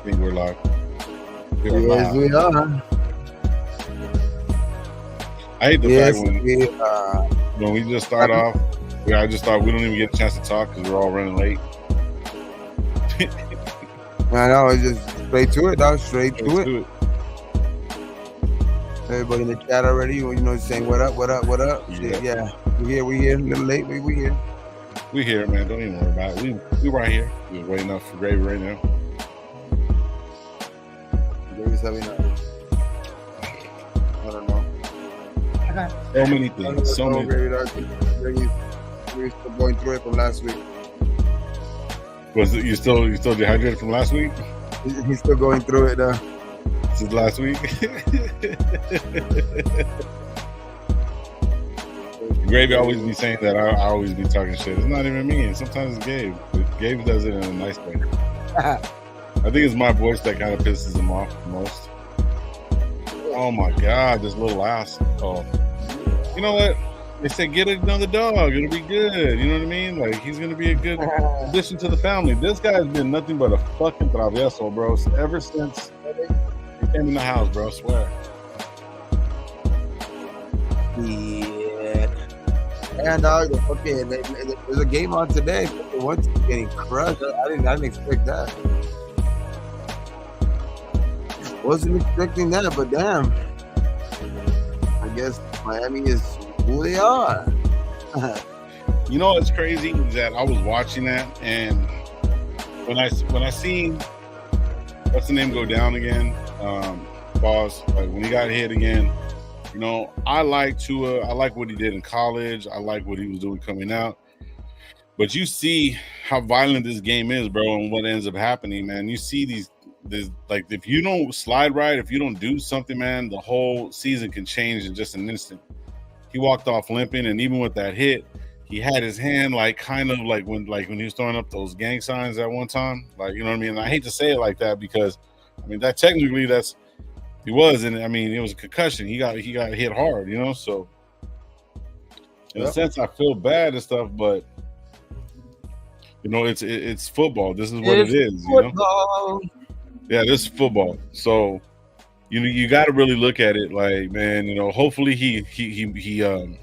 think we're live. We are Yes, live. we are. I hate the Yes, fact we are. when we just start off. I just thought we don't even get a chance to talk because we're all running late. I know, it's just straight to it, dog. Straight to it. Everybody in the chat already, you know, saying what up, what up, what up. Shit, yeah. We here. A little late, but we here. We here, man. Don't even worry about it. We right here. We're waiting up for Gravy right now. Gravy's having I don't know. So many things. So many. Gravy's still going through it from last week. Was it you still dehydrated from last week? He's still going through it. This is last week. Gravy always be saying that I always be talking shit. It's not even me. Sometimes it's Gabe. But Gabe does it in a nice way. I think it's my voice that kind of pisses him off the most. Oh my God, this little ass. Oh, you know what? They said get another dog. It'll be good. You know what I mean? Like he's gonna be a good addition to the family. This guy's been nothing but a fucking travieso, bro. Ever since he came in the house, bro. I swear. Yeah. And there's a game on today. Once getting crushed. I didn't expect that. Wasn't expecting that, but damn. I guess Miami is who they are. You know what's crazy is that I was watching that, and when I seen what's the name go down again, pause. Like when he got hit again. You know, I like Tua. I like what he did in college. I like what he was doing coming out. But you see how violent this game is, bro, and what ends up happening, man. You see these like if you don't slide right, if you don't do something, man, the whole season can change in just an instant. He walked off limping, and even with that hit, he had his hand like kind of like when he was throwing up those gang signs at one time. Like, you know what I mean? And I hate to say it like that because I mean that technically he was, and I mean it was a concussion. He got hit hard, you know. So in a sense, I feel bad and stuff, but you know, it's football. This is what it is, you know. Yeah, this is football. So you got to really look at it like, man, you know. Hopefully he you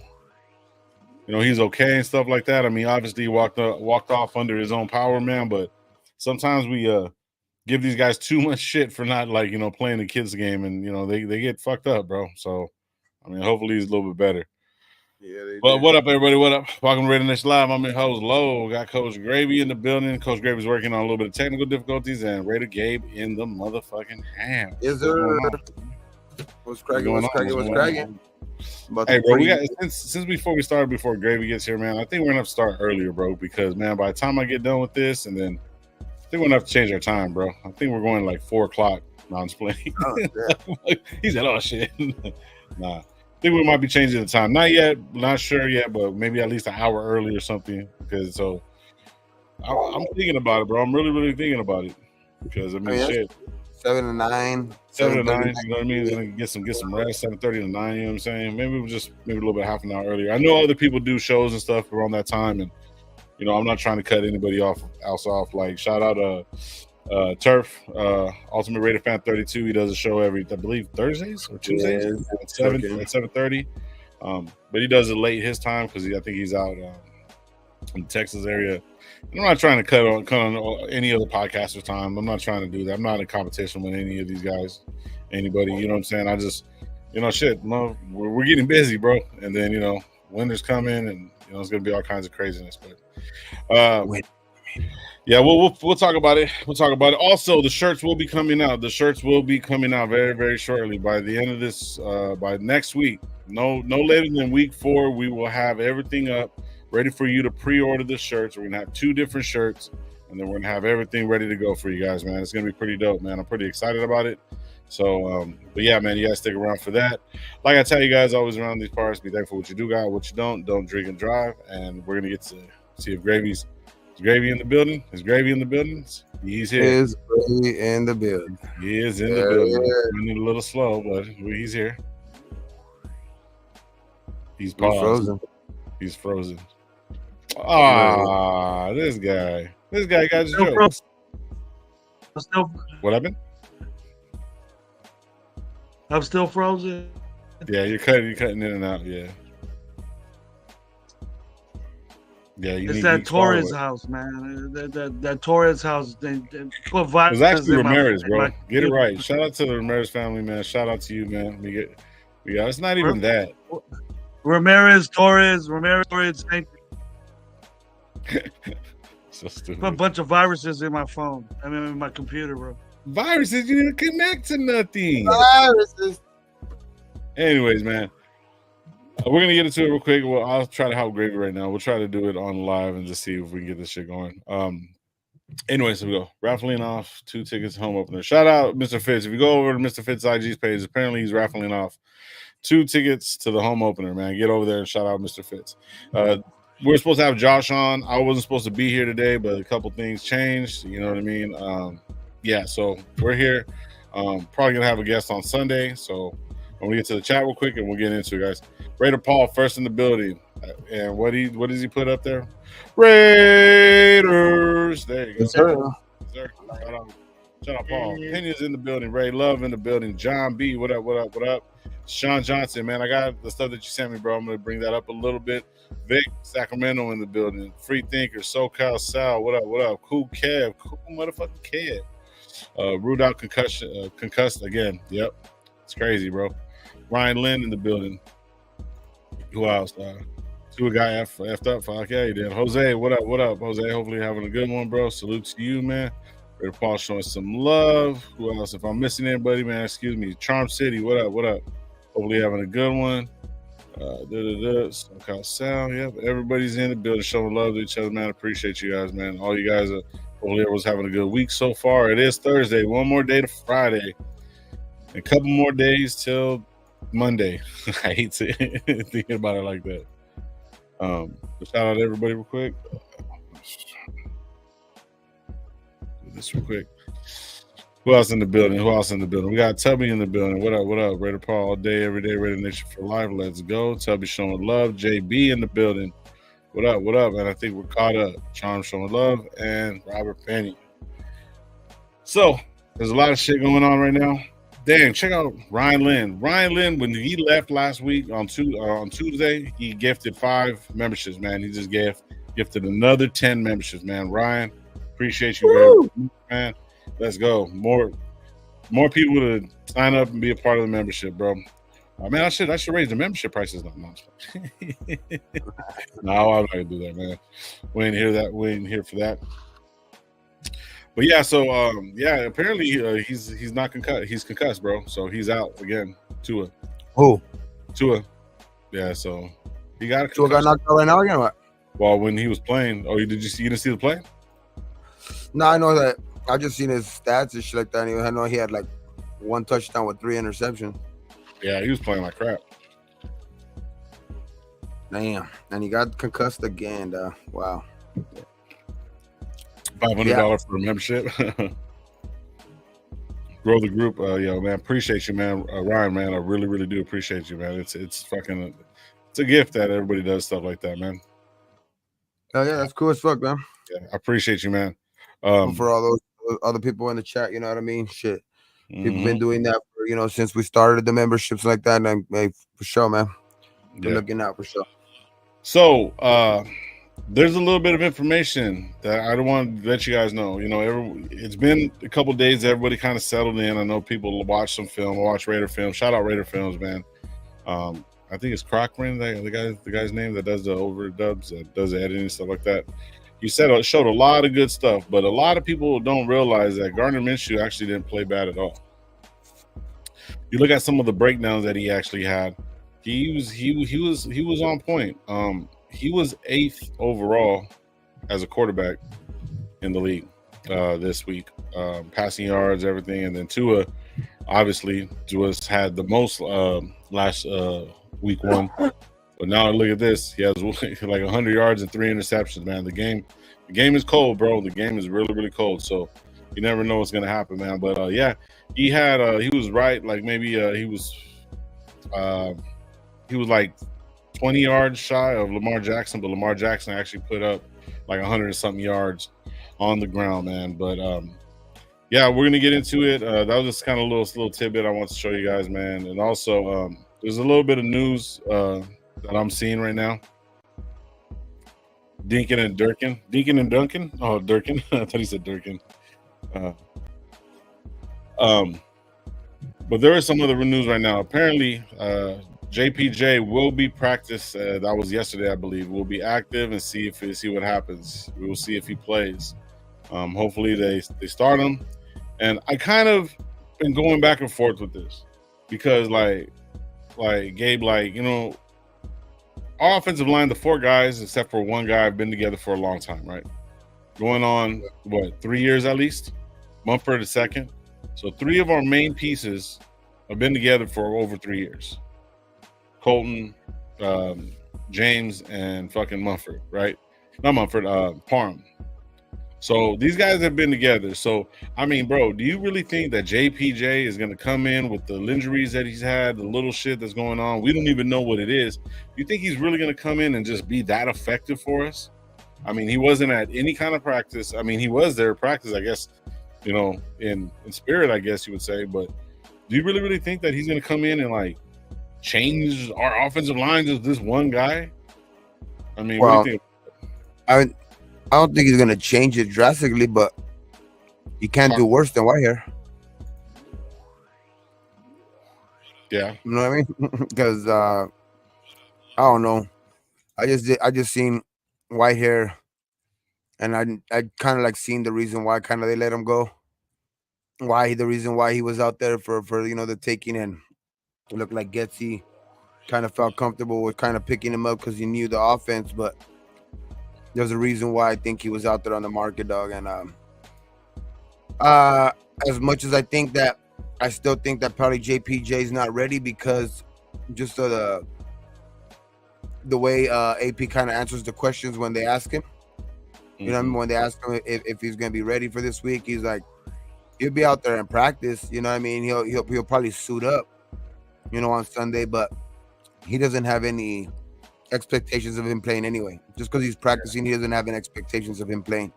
know, he's okay and stuff like that. I mean, obviously he walked off under his own power, man. But sometimes we give these guys too much shit for not, like, you know, playing the kids game, and you know they get fucked up, bro. So I mean, hopefully he's a little bit better. Yeah. Well, what up, everybody? What up? Welcome to RaiderNationLive. I'm your host Low. Got Coach Gravy in the building. Coach Gravy's working on a little bit of technical difficulties, and Raider Gabe in the motherfucking house. Yes, sir. What's cracking? Hey, bro, we got since before Gravy gets here, man. I think we're gonna have to start earlier, bro, because man, by the time I get done with this, and then I think we're gonna have to change our time, bro. I think we're going like 4 o'clock. No, I'm just playing. Oh, he said, "Oh shit." Nah, I think we might be changing the time. Not yet, not sure yet, but maybe at least an hour early or something. Because so I'm thinking about it, bro. I'm really, really thinking about it because I mean, shit. 7 to 9. 7 to 9. You know what I mean? Gonna get some rest. 7:30 to 9. You know what I'm saying? Maybe a little bit half an hour earlier. I know other people do shows and stuff around that time, and you know, I'm not trying to cut anybody else off. Like, shout out Turf, Ultimate Raider Fan 32. He does a show every, I believe, Thursdays or Tuesdays at 7:30. But he does it late his time because I think he's out in the Texas area. And I'm not trying to cut on any other podcaster's time. I'm not trying to do that. I'm not in competition with any of these guys, anybody. You know what I'm saying? I just, you know, shit. We're getting busy, bro. And then, you know, winter's coming, and you know, it's gonna be all kinds of craziness. But yeah, we'll talk about it. We'll talk about it. Also, the shirts will be coming out. The shirts will be coming out very, very shortly. By the end of this, by next week, no later than week 4, we will have everything up, ready for you to pre-order the shirts. We're gonna have 2 different shirts, and then we're gonna have everything ready to go for you guys, man. It's gonna be pretty dope, man. I'm pretty excited about it. So, but yeah, man, you guys stick around for that. Like I tell you guys always around these parts, be thankful for what you do got, what you don't drink and drive. And we're gonna get to see if Is Gravy in the building? Is Gravy in the building? He's here. Is Gravy in the building? He is in the building. Running a little slow, but he's here. He's frozen. He's frozen. Ah, this guy got jokes. still, What happened? I'm still frozen. Yeah, you're cutting in and out. Yeah. Yeah, you It's need that Torres it. house, man. That Torres house. They put It's viruses actually in Ramirez, bro. my Get it right. Shout out to the Ramirez family, man. Shout out to you, man. It's not even that. Ramirez, Torres, same. So stupid. Put a bunch of viruses in my phone. I mean, in my computer, bro. Viruses, you didn't connect to nothing. Viruses. Anyways, man, we're gonna get into it real quick. Well, I'll try to help Gravy right now. We'll try to do it on live and just see if we can get this shit going. Anyways, here we go. Raffling off 2 tickets home opener. Shout out Mr. Fitz. If you go over to Mr. Fitz IG's page, apparently he's raffling off 2 tickets to the home opener, man. Get over there and shout out Mr. Fitz. We're supposed to have Josh on. I wasn't supposed to be here today, but a couple things changed. You know what I mean? Yeah, so we're here. Probably gonna have a guest on Sunday. So I'm gonna get to the chat real quick and we'll get into it, guys. Raider Paul first in the building. And what does he put up there? Raiders. There you go. Yes, sir. Yes, sir. Shout out Paul. Penya's in the building. Ray Love in the building. John B. What up? Sean Johnson, man. I got the stuff that you sent me, bro. I'm gonna bring that up a little bit. Vic, Sacramento in the building. Free Thinker, SoCal Sal. What up? Cool Kev. Cool motherfucking Kev. Ruled out concussed again. Yep. It's crazy, bro. Ryan Lynn in the building. Who else? To a guy effed up. Fuck yeah, he did. Jose, what up, Jose? Hopefully you're having a good one, bro. Salute to you, man. Raider Paul showing some love. Who else? If I'm missing anybody, man, excuse me. Charm City, what up? Hopefully you're having a good one. SoCal Sound, yep. Everybody's in the building showing love to each other, man. Appreciate you guys, man. All you guys hopefully everyone's having a good week so far. It is Thursday. One more day to Friday. A couple more days till Monday. I hate thinking about it like that. Shout out to everybody real quick. Do this real quick. Who else in the building? We got Tubby in the building. What up? Raider Paul all day, every day. Raider Nation for life. Let's go. Tubby showing love. JB in the building. What up? And I think we're caught up. Charm showing love. And Robert Penny. So, there's a lot of shit going on right now. Damn, check out Ryan Lynn. Ryan Lynn, when he left last week on Tuesday, he gifted 5 memberships, man. He just gifted another 10 memberships, man. Ryan, appreciate you very much, man. Let's go. More people to sign up and be a part of the membership, bro. Man, I should raise the membership prices. No, I'm not gonna do that, man. We ain't here for that. But yeah, so apparently he's not concussed. He's concussed, bro. So he's out again. Tua. Who? Tua. Yeah, so he got a Tua got knocked out right now again. What? Well, when he was playing. Oh, you didn't see the play? No, I know that. I just seen his stats and shit like that. And I know he had like 1 touchdown with 3 interceptions. Yeah, he was playing like crap. Damn. And he got concussed again. Wow. $500 for a membership. Grow the group. Yo, man, appreciate you, man. Ryan, man, I really, really do appreciate you, man. It's fucking it's a gift that everybody does stuff like that, man. Oh yeah, that's cool as fuck, man. Yeah, I appreciate you, man. For all those other people in the chat, you know what I mean? Shit. People been doing that for, since we started the memberships like that. And hey, for sure, man. They're looking out for sure. So there's a little bit of information that I don't want to let you guys know. It's been a couple of days. Everybody kind of settled in. I know people watch some film, watch Raider film. Shout out Raider Films, man. I think it's Cochran, the guy's name that does the overdubs, that does the editing and stuff like that. He showed a lot of good stuff, but a lot of people don't realize that Gardner Minshew actually didn't play bad at all. You look at some of the breakdowns that he actually had. He was on point. He was 8th overall as a quarterback in the league this week, passing yards, everything, and then Tua obviously just had the most last week 1. But now look at this. He has like 100 yards and 3 interceptions, man. The game is cold, bro. The game is really, really cold. So you never know what's gonna happen, man. But he was right. Like maybe he was like 20 yards shy of Lamar Jackson, but Lamar Jackson actually put up like 100 and something yards on the ground, man. But yeah, we're gonna get into it. That was just kind of a little tidbit I want to show you guys, man. And also, there's a little bit of news that I'm seeing right now. Deacon and Durkin. Oh, Durkin. I thought he said Durkin. But there is some other news right now. Apparently, JPJ will be practiced. That was yesterday, I believe. Will be active and see what happens. We will see if he plays. Hopefully, they start him. And I kind of been going back and forth with this because, like Gabe, our offensive line, the 4 guys except for 1 guy, have been together for a long time, right? Going on 3 years at least. Mumford a second. So 3 of our main pieces have been together for over 3 years. Colton, James, and fucking Mumford, right? Not Mumford, Parham. So these guys have been together. So, I mean, bro, do you really think that JPJ is going to come in with the injuries that he's had, the little shit that's going on? We don't even know what it is. Do you think he's really going to come in and just be that effective for us? I mean, he wasn't at any kind of practice. I mean, he was there at practice, I guess, in spirit, I guess you would say. But do you really think that he's going to come in and, like, change our offensive line just this one guy? I mean, what do you think? I don't think he's gonna change it drastically, but you can't do worse than Whitehair. Yeah, you know what I mean? Because I don't know. I just seen Whitehair, and I kind of like seen the reason why kind of they let him go. The reason why he was out there for the taking, and it looked like Getsy kind of felt comfortable with kind of picking him up because he knew the offense, but there's a reason why I think he was out there on the market, dog. And as much as I still think that probably JPJ is not ready because just of the way AP kind of answers the questions when they ask him. You know what I mean? When they ask him if he's gonna be ready for this week, he's like, he'll be out there in practice. You know what I mean? He'll probably suit up, on Sunday, but he doesn't have any expectations of him playing anyway. Just because he's practicing, he doesn't have any expectations of him playing.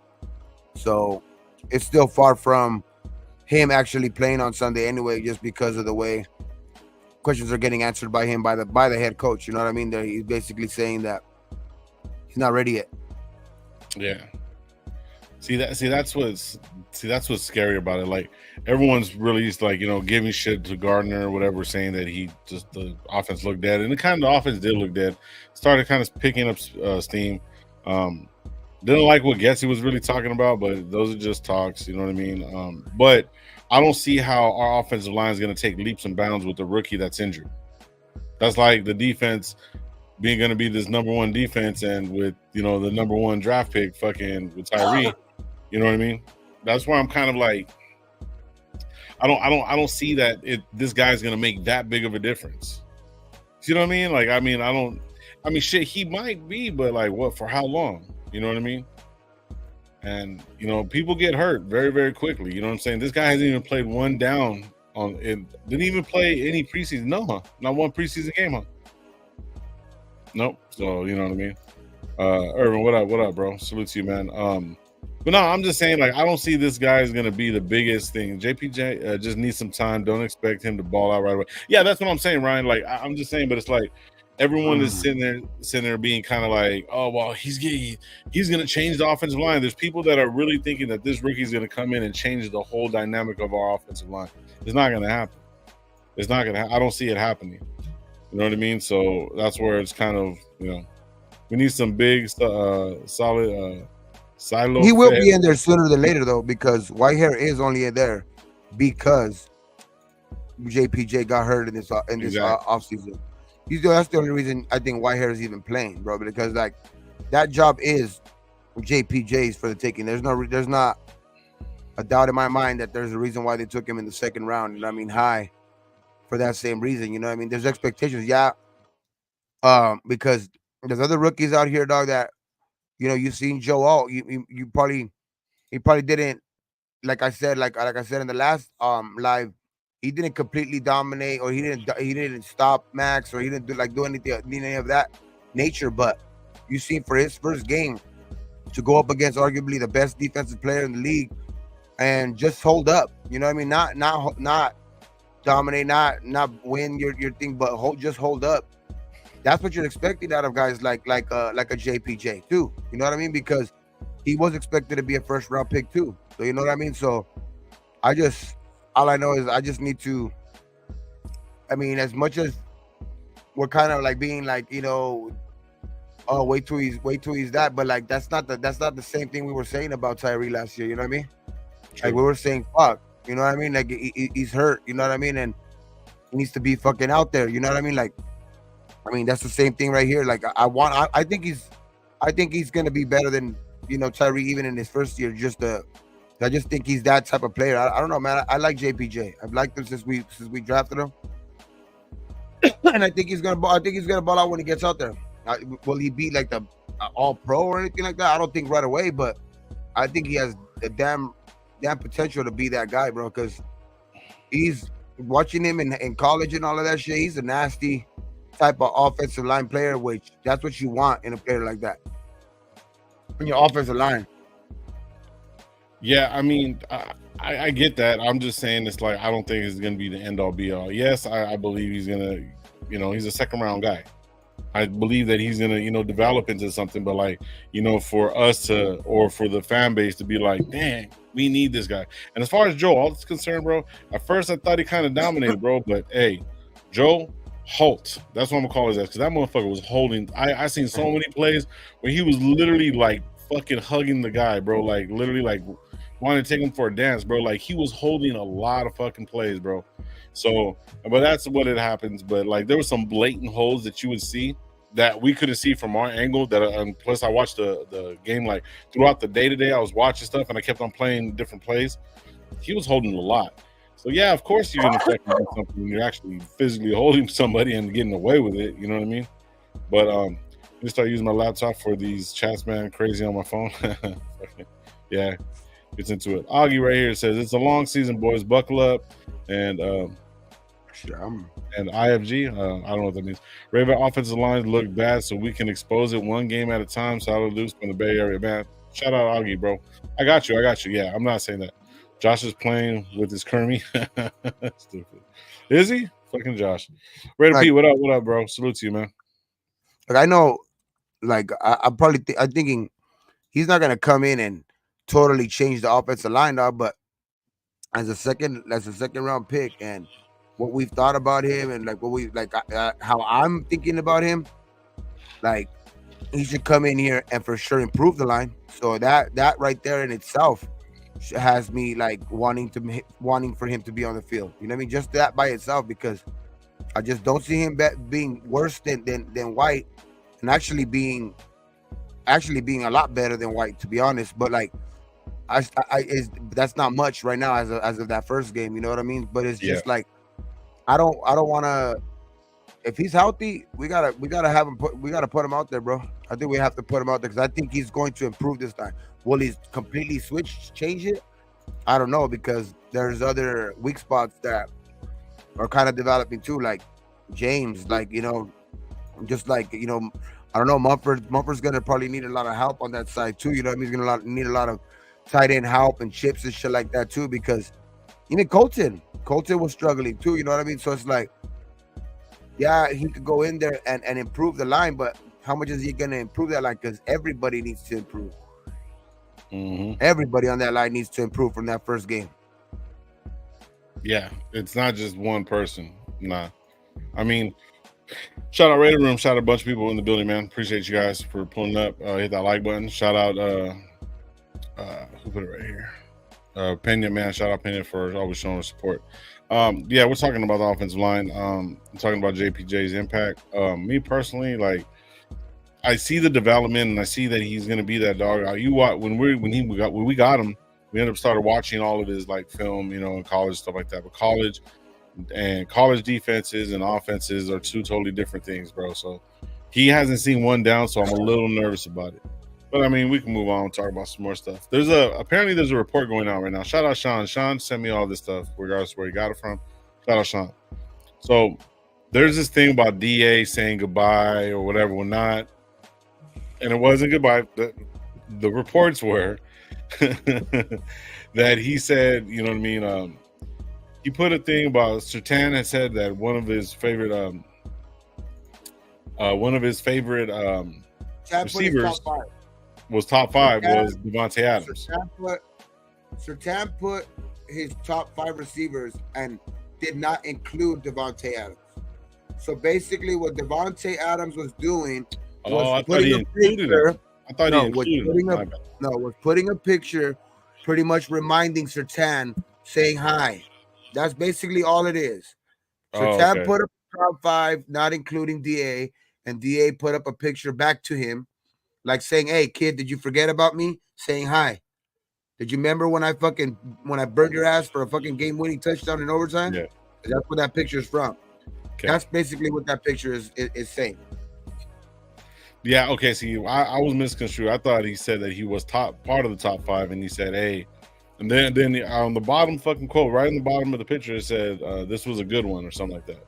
So it's still far from him actually playing on Sunday anyway, just because of the way questions are getting answered by him by the head coach. You know what I mean? He's basically saying that he's not ready yet. Yeah. See that's what's scary about it. Like, everyone's really just like, giving shit to Gardner or whatever, saying that the offense looked dead, and the offense did look dead. Started kind of picking up steam. Didn't like what Getsy was really talking about, but those are just talks. You know what I mean? But I don't see how our offensive line is going to take leaps and bounds with the rookie that's injured. That's like the defense being going to be this number 1 defense, and with the number 1 draft pick fucking with Tyree. You know what I mean? That's why I'm kind of like, I don't see that this guy's gonna make that big of a difference. You know what I mean? Shit, he might be, but like, what, for how long? You know what I mean? And people get hurt very, very quickly. You know what I'm saying? This guy hasn't even played 1 down didn't even play any preseason. No, huh? Not 1 preseason game, huh? Nope. So you know what I mean? Irvin, what up, bro? Salute to you, man. But no, I'm just saying, like, I don't see this guy is going to be the biggest thing. JPJ just needs some time. Don't expect him to ball out right away. Yeah, that's what I'm saying, Ryan. Like, I'm just saying, but it's like everyone is sitting there being kind of like, oh, well, he's going to change the offensive line. There's people that are really thinking that this rookie is going to come in and change the whole dynamic of our offensive line. It's not going to happen. It's not going to I don't see it happening. You know what I mean? So that's where it's kind of, we need some big, solid silo. He will be in there sooner than later, though, because Whitehair is only in there because JPJ got hurt in this offseason. That's the only reason I think Whitehair is even playing, bro, because like that job is JPJ's for the taking. There's not a doubt in my mind that there's a reason why they took him in the 2nd round. And I mean, high for that same reason. You know what I mean? There's expectations, yeah. Because there's other rookies out here, dog, that you've seen Joe Alt. He probably didn't, like I said in the last live, he didn't completely dominate, or he didn't stop Max, or he didn't do any of that nature. But you see, for his first game to go up against arguably the best defensive player in the league, and just hold up. You know what I mean? Not dominate, not win your thing, but just hold up. That's what you're expecting out of guys like a JPJ too. You know what I mean? Because he was expected to be a first round pick too. So you know what I mean? So all I know is I just need to. I mean, as much as we're kind of like being like, oh, wait till he's that, but like that's not the same thing we were saying about Tyree last year. You know what I mean? True. Like we were saying, fuck. You know what I mean? Like he's hurt. You know what I mean? And he needs to be fucking out there. You know what I mean? Like, I mean that's the same thing right here. Like I think he's gonna be better than Tyree even in his first year. I just think he's that type of player. I don't know, man. I like JPJ. I've liked him since we drafted him, and I think he's gonna ball out when he gets out there. Will he be like the all pro or anything like that? I don't think right away, but I think he has a damn potential to be that guy, bro. Because he's watching him in college and all of that shit. He's a nasty type of offensive line player, which that's what you want in a player like that. In your offensive line. Yeah, I mean, I get that. I'm just saying it's like I don't think it's going to be the end all be all. Yes, I believe he's going to, he's a second round guy. I believe that he's going to, develop into something. But like, for us to, or for the fan base to be like, dang, we need this guy. And as far as Joe Alt's concerned, bro, at first I thought he kind of dominated, bro. But hey, Joe Holt, that's what I'm going to call his ass, because that motherfucker was holding. I seen so many plays where he was literally like fucking hugging the guy, bro. Like literally like wanted to take him for a dance, bro. Like he was holding a lot of fucking plays, bro. So, but that's what it happens. But like there were some blatant holes that you would see that we couldn't see from our angle. That plus I watched the game like throughout the day. I was watching stuff and I kept on playing different plays. He was holding a lot. So yeah, of course you're gonna fucking do something when you're actually physically holding somebody and getting away with it. You know what I mean? But let me start using my laptop for these chats, man. Crazy on my phone. Yeah. Gets into it. Augie right here says it's a long season, boys. Buckle up. And and IFG, I don't know what that means. Raven offensive lines look bad, so we can expose it one game at a time. Solid loose from the Bay Area, man. Shout out Augie, bro. I got you. Yeah, I'm not saying that. Josh is playing with his Kermie. Stupid. Is he? Fucking Josh. Raider P, what up, bro? Salute to you, man. Like I know, like I'm thinking he's not gonna come in and totally change the offensive line now, but as a second round pick and what we've thought about him and like what we like how I'm thinking about him, like he should come in here and for sure improve the line. So that right there in itself has me like wanting for him to be on the field. You know what I mean? Just that by itself, because I just don't see him being worse than White, and actually being a lot better than White, to be honest. But like that's not much right now as of that first game. You know what I mean? But it's just like I don't want to. If he's healthy, we gotta have him. We gotta put him out there, bro. I think we have to put him out there because I think he's going to improve this time. Will he completely change it? I don't know, because there's other weak spots that are kind of developing too, like James, like just like I don't know. Mumford's gonna probably need a lot of help on that side too. You know what I mean? He's gonna need a lot of tight end help and chips and shit like that too, because even Colton was struggling too. You know what I mean? So it's like, yeah, he could go in there and improve the line, but how much is he gonna improve that line? Because everybody needs to improve. Mm-hmm. Everybody on that line needs to improve from that first game. Yeah, it's not just one person. Nah, I mean, shout out Raider Room. Shout out a bunch of people in the building, man. Appreciate you guys for pulling up. Hit that like button. Shout out who put it right here? Pena, man. Shout out Pena for always showing support. Yeah, we're talking about the offensive line. I'm talking about JPJ's impact. Me personally, like, I see the development and I see that he's gonna be that dog. When we got him, we ended up started watching all of his like film, in college, stuff like that. But college defenses and offenses are two totally different things, bro. So he hasn't seen one down, so I'm a little nervous about it. But I mean, we can move on and talk about some more stuff. Apparently there's a report going on right now. Shout out Sean. Sean sent me all this stuff, regardless of where he got it from. Shout out Sean. So there's this thing about DA saying goodbye or whatever, or not. And it wasn't goodbye. The reports were that he said, you know what I mean? He put a thing about Sertan had said that one of his favorite receivers was top five was Devontae Adams. Sertan put his top 5 receivers and did not include Devontae Adams. So basically, what Devontae Adams was doing was putting a picture. I thought he included him. Was putting a picture, pretty much reminding Sertan, saying hi. That's basically all it is. Sertan put up top 5, not including DA, and DA put up a picture back to him, like saying, "Hey, kid, did you forget about me?" Saying hi. Did you remember when I burned your ass for a fucking game-winning touchdown in overtime? Yeah. That's where that picture is from. Okay. That's basically what that picture is saying. Yeah, okay. See, I was misconstrued. I thought he said that he was part of the top 5, and he said, "Hey," and then on the bottom fucking quote, right in the bottom of the picture, it said, "This was a good one" or something like that.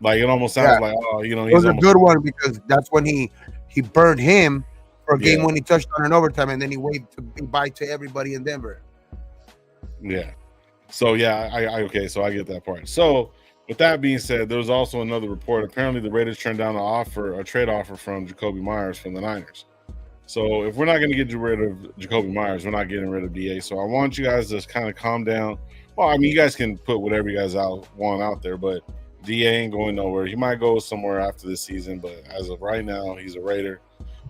Like it almost sounds like, oh, you know, it was a good one because that's when he burned him for a game-winning touchdown in overtime, and then he waved bye to everybody in Denver. Yeah. So okay, so I get that part. So with that being said, there was also another report. Apparently, the Raiders turned down a trade offer from Jacoby Myers from the Niners. So if we're not going to get rid of Jacoby Myers, we're not getting rid of DA. So I want you guys to kind of calm down. Well, I mean, you guys can put whatever you guys want out there, but DA ain't going nowhere. He might go somewhere after this season, but as of right now, he's a Raider.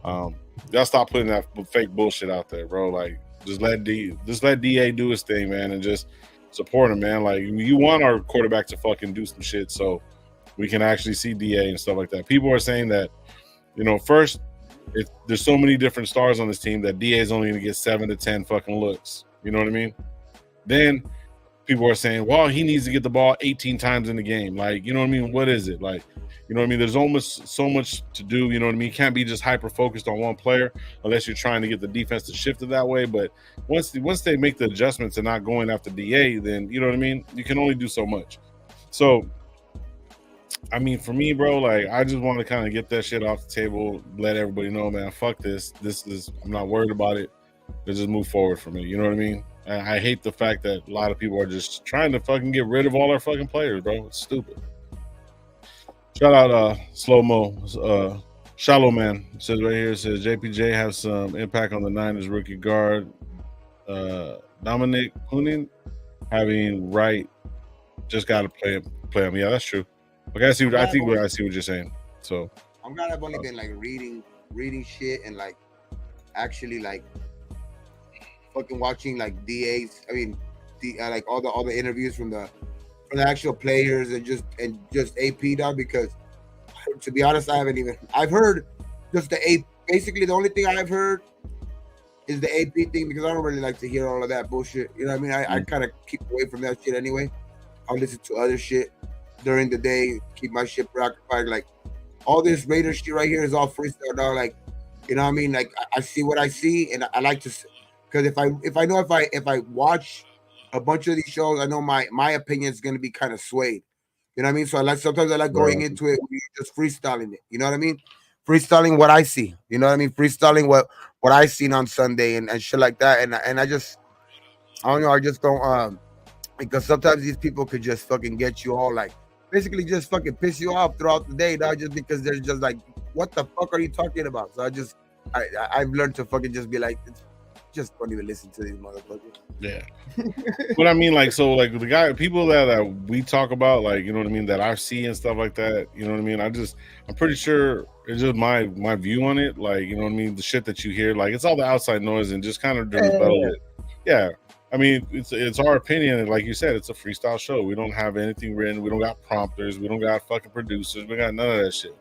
Y'all stop putting that fake bullshit out there, bro. Like, just let DA do his thing, man, and just support him, man. Like, you want our quarterback to fucking do some shit so we can actually see DA and stuff like that. People are saying that, you know, first, there's so many different stars on this team that DA is only going to get 7 to 10 fucking looks. You know what I mean? Then people are saying, well, he needs to get the ball 18 times in the game. Like, you know what I mean? What is it? Like, you know what I mean? There's almost so much to do. You know what I mean? You can't be just hyper-focused on one player unless you're trying to get the defense to shift it that way. But once they make the adjustments and not going after DA, then, you know what I mean? You can only do so much. So, I mean, for me, bro, like, I just want to kind of get that shit off the table, let everybody know, man, fuck this. I'm not worried about it. Let's just move forward for me. You know what I mean? I hate the fact that a lot of people are just trying to fucking get rid of all our fucking players, bro. It's stupid. Shout out Slow Mo. Shallow Man says right here, says JPJ has some impact on the Niners rookie guard. Dominic Poonin having right, just got to play him. Yeah, that's true. Okay, I see what you're saying. So I'm glad I've only been like reading shit and like actually like fucking watching like like all the interviews from the actual players and just AP dog, because to be honest, I've heard just basically the only thing I've heard is the AP thing, because I don't really like to hear all of that bullshit. You know what I mean? I kind of keep away from that shit anyway. I'll listen to other shit during the day, keep my shit preoccupied. Like all this Raider shit right here is all freestyle, dog. Like, you know what I mean? Like I see what I see, and I like to, because if I watch a bunch of these shows, I know my opinion is going to be kind of swayed. You know what I mean? So sometimes I like going into it just freestyling it. You know what I mean? Freestyling what I see. You know what I mean? Freestyling what I seen on Sunday and shit like that. And I just, I don't know. I just don't, because sometimes these people could just fucking get you all like, basically just fucking piss you off throughout the day, dog, just because they're just like, what the fuck are you talking about? So I've learned to fucking just be like, just don't even listen to these motherfuckers. Yeah. But I mean, like, so like people that we talk about, like, you know what I mean, that I see and stuff like that, you know what I mean? I'm pretty sure it's just my view on it. Like, you know what I mean? The shit that you hear, like, it's all the outside noise and just kind of rebuttal it. Yeah. I mean, it's our opinion, and like you said, it's a freestyle show. We don't have anything written. We don't got prompters. We don't got fucking producers. We got none of that shit.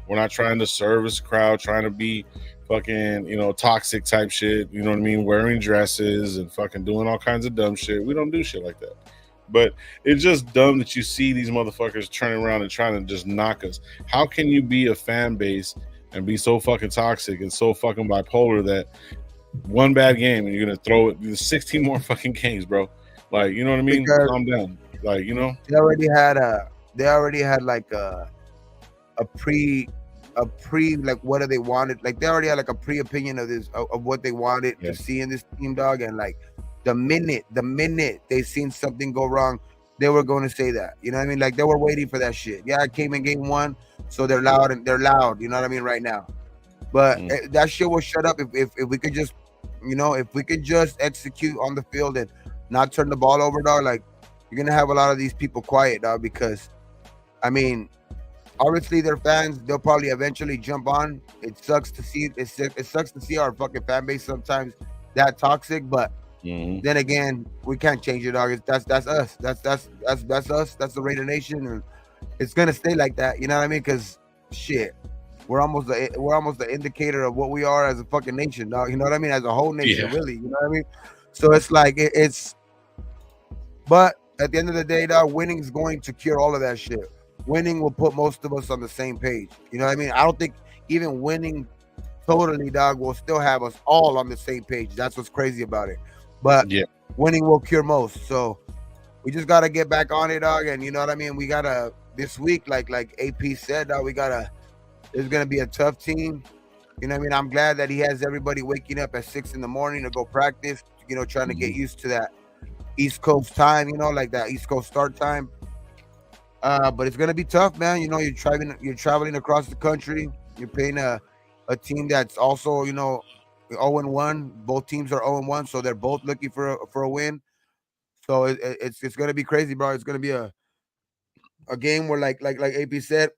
We're not trying to service the crowd, trying to be fucking, you know, toxic type shit. You know what I mean? Wearing dresses and fucking doing all kinds of dumb shit. We don't do shit like that. But it's just dumb that you see these motherfuckers turning around and trying to just knock us. How can you be a fan base and be so fucking toxic and so fucking bipolar that one bad game and you're gonna throw it 16 more fucking games, bro? Like, you know what I mean? Because calm down. Like, you know, they already had like a pre like what do they wanted, like they already had like a pre opinion of this of what they wanted to see in this team, dog, and like the minute they seen something go wrong, they were going to say that. You know what I mean? Like they were waiting for that shit. Yeah, it came in game one, so they're loud and they're loud. You know what I mean? Right now, but that shit will shut up if we could just, if we could just execute on the field and not turn the ball over, dog. Like you're gonna have a lot of these people quiet, dog, because I mean, obviously they're fans. They'll probably eventually jump on. It sucks to see it sucks to see our fucking fan base sometimes that toxic, but then again, we can't change it, dog. That's us. That's us. That's the Raider Nation, and it's gonna stay like that. You know what I mean? Because shit, we're almost the indicator of what we are as a fucking nation, dog. You know what I mean? As a whole nation, really. You know what I mean? So it's like it's. But at the end of the day, dog, winning is going to cure all of that shit. Winning will put most of us on the same page. You know what I mean? I don't think even winning totally, dog, will still have us all on the same page. That's what's crazy about it. But winning will cure most. So we just gotta get back on it, dog. And you know what I mean? We gotta this week, like AP said, dog, there's gonna be a tough team. You know what I mean? I'm glad that he has everybody waking up at 6 a.m. to go practice, trying to get used to that East Coast time, like that East Coast start time. But it's gonna be tough, man. You're traveling across the country. You're playing a team that's also, 0-1. Both teams are 0-1, so they're both looking for a win. So it's gonna be crazy, bro. It's gonna be a game where like AP said,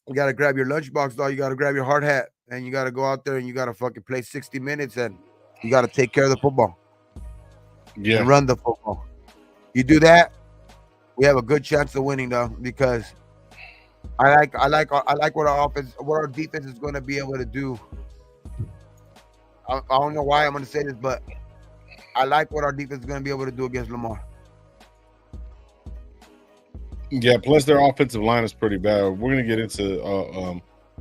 you gotta grab your lunchbox, dog. You gotta grab your hard hat, and you gotta go out there and you gotta fucking play 60 minutes, and you gotta take care of the football. And run the football. You do that, we have a good chance of winning, though, because I like what our defense is going to be able to do. I don't know why I'm going to say this, but I like what our defense is going to be able to do against Lamar. Yeah, plus their offensive line is pretty bad. We're going to get into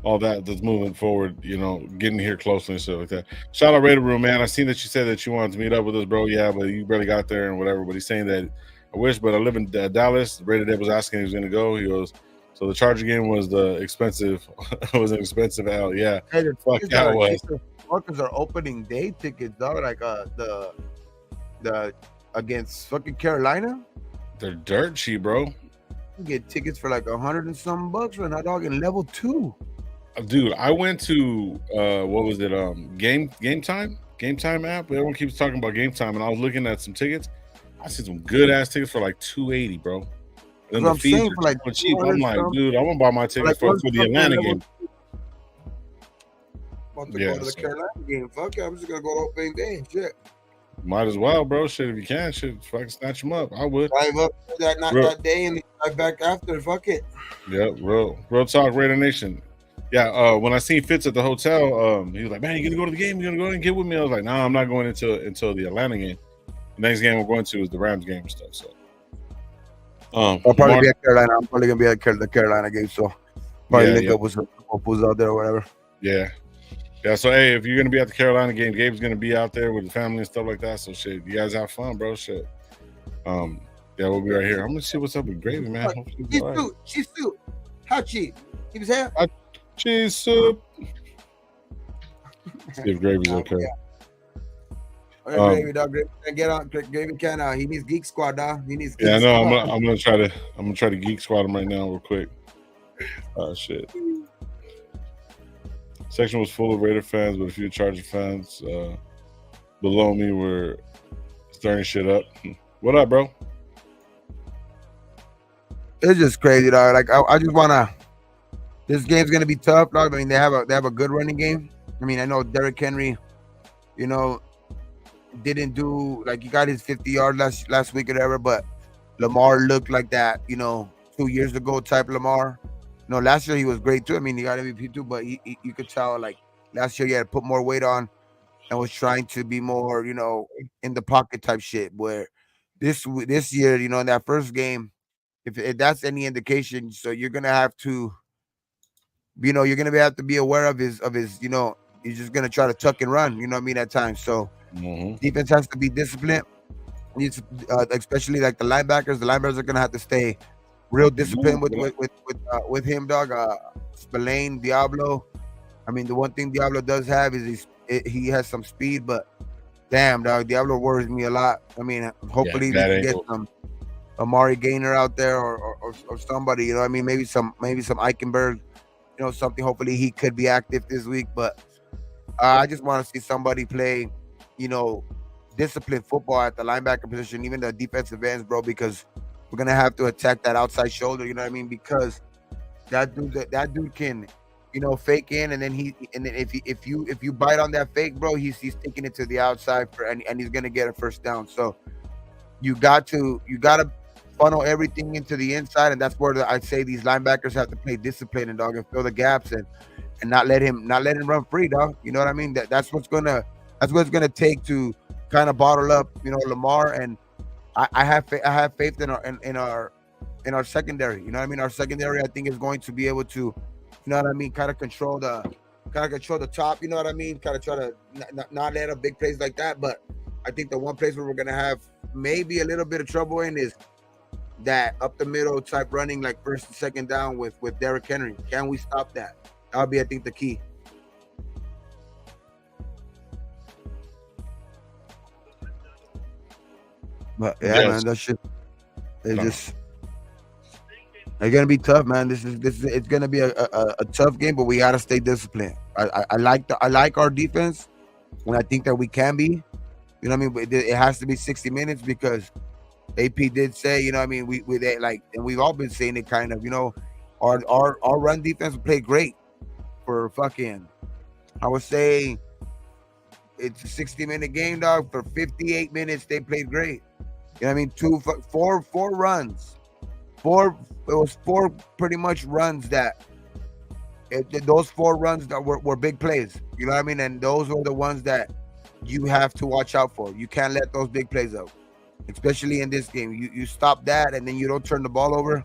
all that's moving forward, getting here closely and stuff like that. Shout out Raider Room, man. I seen that you said that you wanted to meet up with us, bro. Yeah, but you barely got there and whatever. But he's saying that I wish, but I live in Dallas. Raider Dad was asking if he was going to go. He goes, so the Charger game was the expensive. It was an expensive out. Yeah, hey, fuck that was. Fuckers are opening day tickets, dog. Like the against fucking Carolina. They're dirt cheap, bro. You get tickets for like $100 and some bucks right now, dog, in level 2. Dude, I went to what was it? Game Time app. Everyone keeps talking about Game Time, and I was looking at some tickets. I see some good ass tickets for like $280, bro. And the fees are like cheap. I'm like, dude, I'm gonna buy my tickets for the Atlanta game. About to go to the Carolina game. Fuck it, I'm just gonna go to opening day. Shit. Might as well, bro. Shit, if you can, shit, fucking snatch them up. I would. Drive up that day and drive back after. Fuck it. Yeah, real talk, Raider Nation. Yeah, when I seen Fitz at the hotel, he was like, "Man, you gonna go to the game? You gonna go and get with me?" I was like, "Nah, I'm not going until the Atlanta game. The next game we're going to is the Rams game and stuff." So, I'll probably be at Carolina. I'm probably gonna be at the Carolina game. So, probably link up with some fools out there or whatever. Yeah. So hey, if you're gonna be at the Carolina game, Gabe's gonna be out there with the family and stuff like that. So shit, you guys have fun, bro. Shit. Yeah, we'll be right here. I'm gonna see what's up with Gravy, man. Cheese soup. Hot cheese. He was here. Cheese soup. See if Gravy's okay. Gravy, dog. Gravy can get on. Gravy can. He needs Geek Squad, dog. He needs. I know. I'm gonna try to Geek Squad him right now, real quick. Oh shit. Section was full of Raider fans, but a few Charger fans below me were stirring shit up. What up, bro? It's just crazy, dog. Like I just wanna. This game's gonna be tough, dog. I mean, they have a good running game. I mean, I know Derrick Henry, didn't do like he got his 50 yard last week or whatever, but Lamar looked like that, 2 years ago type Lamar. Last year he was great too. I mean, he got MVP too, but you could tell like last year he had to put more weight on and was trying to be more, in the pocket type shit. Where this year, in that first game, if that's any indication, so you're gonna have to, you're gonna have to be aware of his, he's just gonna try to tuck and run. You know what I mean? At times, so defense has to be disciplined. Especially like the linebackers. The linebackers are gonna have to stay real disciplined with him, dog. Spillane, Diablo. I mean, the one thing Diablo does have is he has some speed, but damn, dog, Diablo worries me a lot. I mean, hopefully we that can get angle. some Amari Gaynor out there or somebody. You know what I mean? Maybe some Eichenberg. You know, something. Hopefully he could be active this week. But I just want to see somebody play, you know, disciplined football at the linebacker position, even the defensive ends, bro, because we're gonna have to attack that outside shoulder. You know what I mean? Because that dude can, you know, fake in, and then if you bite on that fake, bro, he's taking it to the outside and he's gonna get a first down. So you gotta funnel everything into the inside, and that's where I'd say these linebackers have to play discipline and dog and fill the gaps and not let him run free, dog. You know what I mean? That's what's it's gonna take to kind of bottle up, you know, Lamar. And I have faith in our secondary. You know what I mean? Our secondary, I think, is going to be able to, you know what I mean, kind of control the top. You know what I mean? Kind of try to not let up big plays like that. But I think the one place where we're gonna have maybe a little bit of trouble in is that up the middle type running, like first and second down with Derrick Henry. Can we stop that? That'll be, I think, the key. But yeah, man, that shit. It's gonna be tough, man. It's gonna be a tough game, but we gotta stay disciplined. I like our defense, and I think that we can be. You know what I mean? But it has to be 60 minutes because AP did say, you know what I mean, we like, and we've all been saying it kind of, you know, our run defense will play great for fucking, I would say it's a 60-minute game, dog. For 58 minutes, they played great. You know what I mean? Four runs. It was four pretty much runs those 4 runs that were big plays. You know what I mean? And those were the ones that you have to watch out for. You can't let those big plays up, especially in this game. You stop that, and then you don't turn the ball over.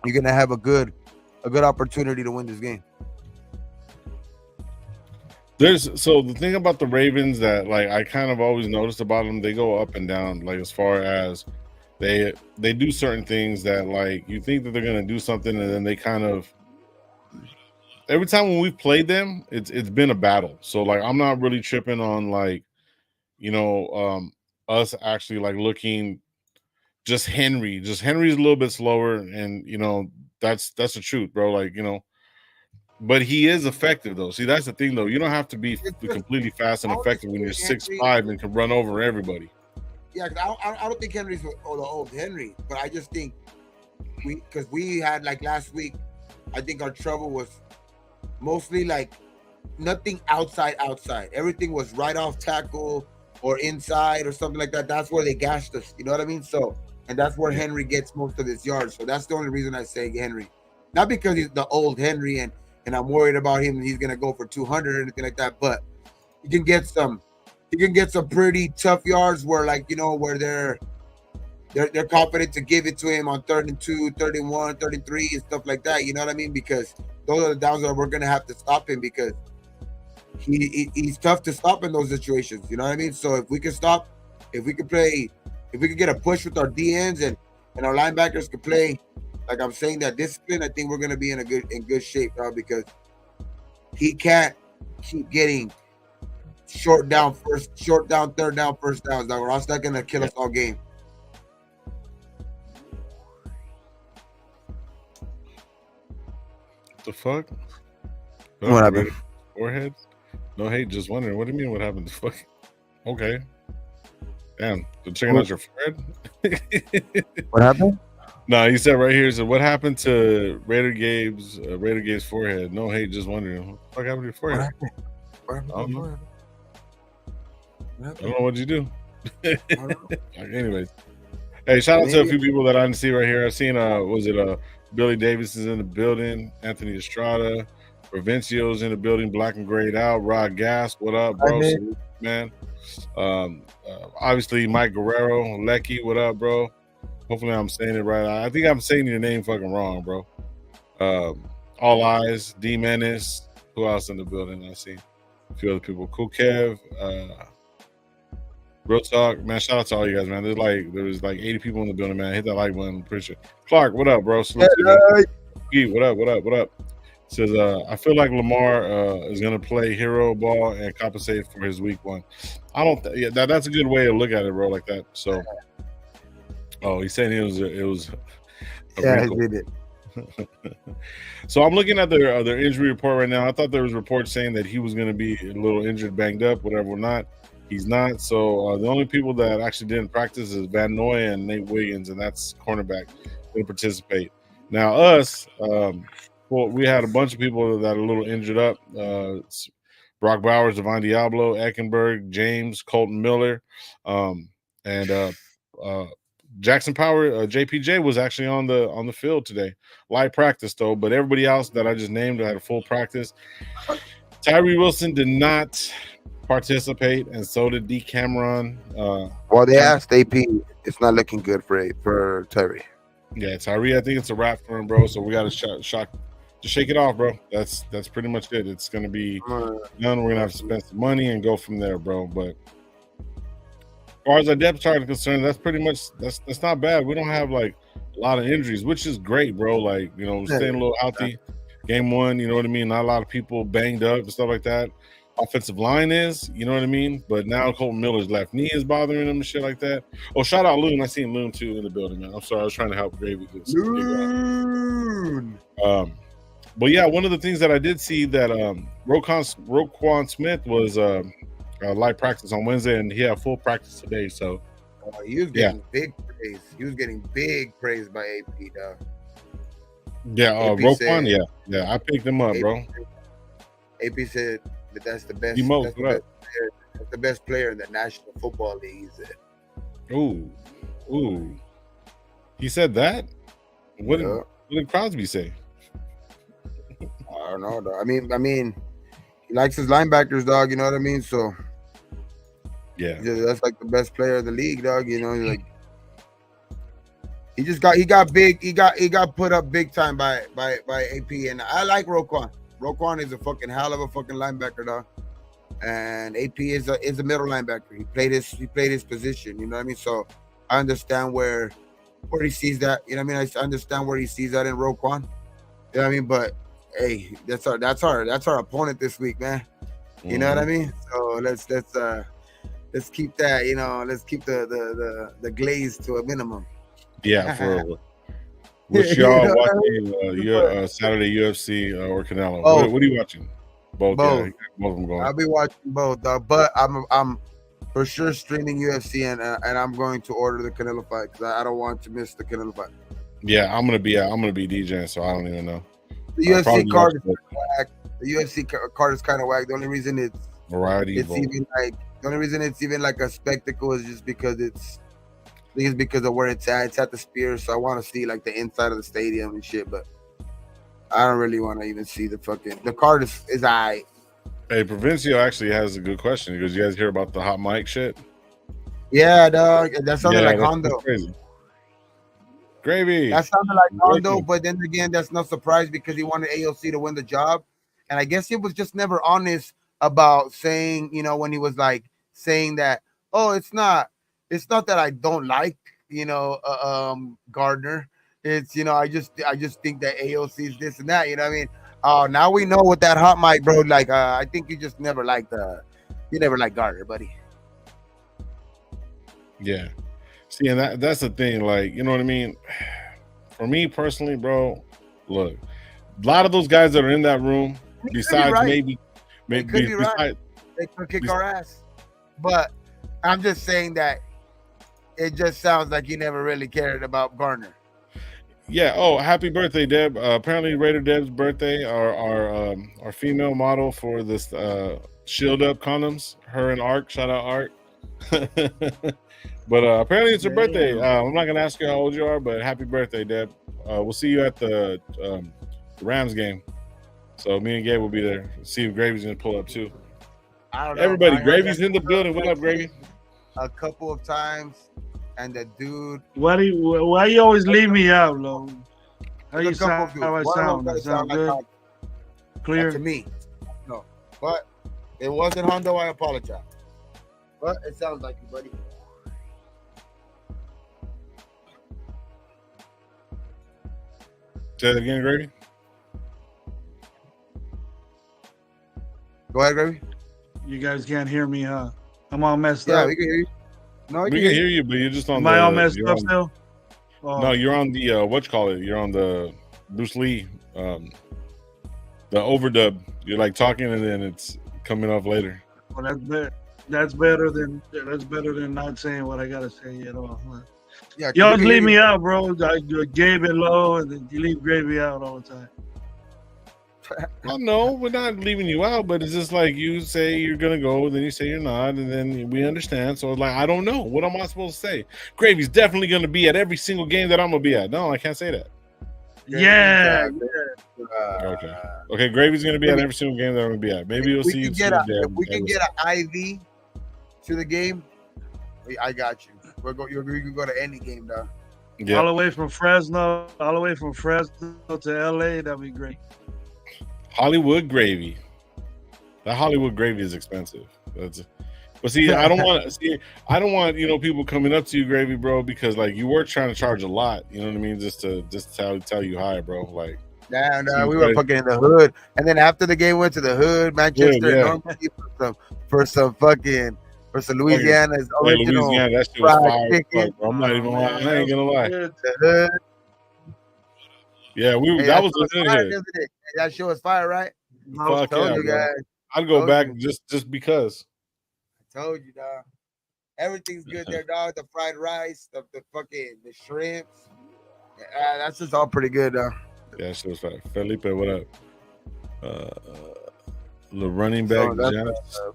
You're gonna have a good opportunity to win this game. So the thing about the Ravens that, like, I kind of always noticed about them, they go up and down. Like, as far as they do certain things that, like, you think that they're gonna do something, and then they kind of, every time when we've played them, it's been a battle. So, like, I'm not really tripping on, like, you know, us actually, like, looking just Henry's a little bit slower, and, you know, that's the truth, bro. Like, you know, but he is effective, though. See, that's the thing, though. You don't have to be completely fast and effective when you're 6'5" and can run over everybody. Yeah, I don't think Henry's the old Henry, but I just think because we had, like, last week, I think our trouble was mostly like nothing outside. Everything was right off tackle or inside or something like that. That's where they gashed us. You know what I mean? So, and that's where Henry gets most of his yards. So that's the only reason I say Henry. Not because he's the old Henry and I'm worried about him and he's gonna go for 200 or anything like that, but he can get some pretty tough yards where, like, you know, where they're confident to give it to him on 3rd and 2, 3rd and 1, 3rd and 3 and stuff like that. You know what I mean? Because those are the downs that we're gonna have to stop him because he's tough to stop in those situations. You know what I mean? So if we can get a push with our DNs and our linebackers can play, like I'm saying, that discipline, I think we're gonna be in good shape, bro, because he can't keep getting short down, 3rd down, 1st downs, dog, or else that's gonna kill us all game. The fuck? What happened? Forehead? No hate, just wondering. What do you mean? What happened? The fuck? Okay. Damn. So checking out your forehead? What happened? No, you said right here. So what happened to Raider Gabe's forehead? No hate, just wondering. What the fuck happened to your forehead? What happened? I don't know what you do. Anyways. Hey, shout out to a few people that I didn't see right here. I seen Billy Davis is in the building, Anthony Estrada, Provincio's in the building, Black and Grayed Out, Rod Gas, what up, bro? Salute, man. Obviously Mike Guerrero, Lecky, what up, bro? Hopefully I'm saying it right. I think I'm saying your name fucking wrong, bro. All Eyes, D Menace, who else in the building? I see a few other people. Cool Kev, Real talk, man. Shout out to all you guys, man. There was like 80 people in the building, man. Hit that like button. Appreciate it. Clark, what up, bro? Salute to you. What up? Says, I feel like Lamar is going to play hero ball and compensate for his week one. I don't. Yeah, that's a good way to look at it, bro. Like that. So, he's saying it was a wrinkle. He did it. So I'm looking at their injury report right now. I thought there was reports saying that he was going to be a little injured, banged up, whatever or not. He's not. So the only people that actually didn't practice is Van Noy and Nate Wiggins, and that's cornerback, didn't participate. Now us, well, we had a bunch of people that are a little injured up. Brock Bowers, Devon Diablo, Eckenberg, James, Colton Miller, and Jackson Power, JPJ was actually on the field today. Light practice though, but everybody else that I just named had a full practice. Tyree Wilson did not participate, and so did D. Cameron. Well, they asked AP. It's not looking good for Tyree. Yeah, Tyree, I think it's a wrap for him, bro. So we got to just shake it off, bro. That's pretty much it. It's gonna be done. We're gonna have to spend some money and go from there, bro. But as far as our depth chart is concerned, that's pretty much that's not bad. We don't have like a lot of injuries, which is great, bro. Like, you know, staying a little healthy. Game one, you know what I mean? Not a lot of people banged up and stuff like that. Offensive line is, you know what I mean? But now Colton Miller's left knee is bothering him and shit like that. Oh, shout out Loon. I seen Loon too in the building, man. I'm sorry, I was trying to help Gravy. Loon. But yeah, one of the things that I did see that Roquan Smith was light practice on Wednesday, and he had full practice today. So he was getting big praise. He was getting big praise by AP, dog. Yeah, Roquan, yeah, I picked him up, bro. AP said that that's the best. That's the best player in the National Football League. He said. Ooh. He said that? What did Crosby say? I don't know, dog. I mean, he likes his linebackers, dog. You know what I mean? So yeah, that's like the best player in the league, dog. You know, like he got big. He got put up big time by AP, and I like Roquan. Roquan is a fucking hell of a fucking linebacker, dog. And AP is a middle linebacker. He played his position. You know what I mean? So I understand where he sees that. You know what I mean? I understand where he sees that in Roquan. You know what I mean? But hey, that's our opponent this week, man. You know what I mean? So let's keep that. You know, let's keep the glaze to a minimum. Yeah, for real. Which y'all watching Saturday UFC or Canelo? What are you watching? Both. Yeah, both of them going. I'll be watching both, but I'm for sure streaming UFC and I'm going to order the Canelo fight because I don't want to miss the Canelo fight. Yeah, I'm gonna be DJing, so I don't even know. The UFC card is whack. The UFC card is kind of whack. The only reason it's even like a spectacle is just because it's because of where it's at. It's at the Spears, so I want to see like the inside of the stadium and shit. But I don't really want to even see the card is Hey, Provincio actually has a good question because you guys hear about the hot mic shit. Yeah, dog. That sounded like Hondo. Crazy. Gravy. That sounded like Hondo, but then again, that's no surprise because he wanted AOC to win the job, and I guess he was just never honest about saying, you know, when he was like saying that, oh, it's not that I don't like, you know, Gardner. It's, you know, I just think that AOC is this and that, you know what I mean? Oh, now we know with that hot mic, bro. Like, I think you just never liked Gardner, buddy. Yeah. See, and that's the thing, like, you know what I mean? For me personally, bro, look, a lot of those guys that are in that room, besides maybe they could be right. They could kick our ass. But I'm just saying that it just sounds like you never really cared about Gardner. Yeah. Oh, happy birthday, Deb. Apparently, Raider Deb's birthday. Our female model for this Shield Up condoms. Her and Ark. Shout out Ark. But apparently, it's her birthday. I'm not gonna ask you how old you are, but happy birthday, Deb. We'll see you at the Rams game. So me and Gabe will be there. See if Gravy's gonna pull up too. I don't know. Everybody, Gravy's in the building. What up, Gravy? A couple of times. And the dude, why you always leave me out, Lo? How you sound? How I sound? I sound good. Clear to me. No, but it wasn't Hondo. I apologize. But it sounds like you, buddy. Say it again, Grady. Go ahead, Gravy. You guys can't hear me, huh? I'm all messed Yeah, up. we can hear you. No, we can hear you, but you're just on Am I all messed up still? Oh. No, you're on the you're on the Bruce Lee, the overdub. You're like talking and then it's coming off later. Well, that's better than not saying what I gotta say at all. Yeah, you always leave me out, bro. Gabe it low, and then you leave Gravy out all the time. Well, no, we're not leaving you out, but it's just like you say you're gonna go, then you say you're not, and then we understand. So it's like, I don't know. What am I supposed to say? Gravy's definitely gonna be at every single game that I'm gonna be at. No, I can't say that. Yeah. Okay. Gravy's gonna be at every single game that I'm gonna be at. Maybe you'll see you. If we can get an IV to the game, I got you. We can go to any game, dog. Yeah. All the way from Fresno to LA, that'd be great. Hollywood gravy. That Hollywood gravy is expensive. But see, I don't want people coming up to you, Gravy, bro, because like you were trying to charge a lot. You know what I mean? Just to tell you hi, bro. Like, no, we were fucking in the hood, and then after the game, went to the hood, Manchester, Normandy for some Louisiana's original. Louisiana, that shit was fire. Fuck, bro. I'm not even lying. I ain't gonna lie. The hood. Yeah, that was the hood. That show was fire, right? Fuck yeah, you guys. I'd go back just because. I told you, dog. Everything's good there, dog. The fried rice, the shrimps. That's just all pretty good, dog. Yeah, that shit was fire. Felipe, what up? The running back,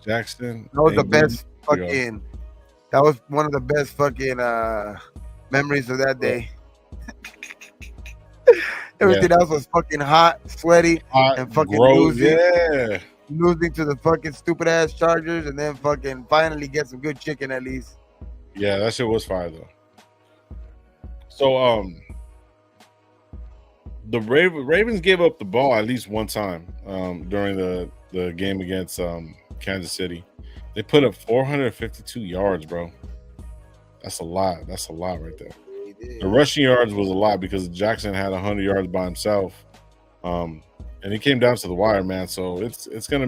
Jackson. That was the best fucking. That was one of the best fucking memories of that day. Everything else was fucking hot, sweaty, and fucking losing. Yeah. Losing to the fucking stupid ass Chargers, and then fucking finally get some good chicken at least. Yeah, that shit was fire though. So the Ravens gave up the ball at least one time during the game against Kansas City. They put up 452 yards, bro. That's a lot. That's a lot right there. The rushing yards was a lot because Jackson had 100 yards by himself, and he came down to the wire, man. So it's gonna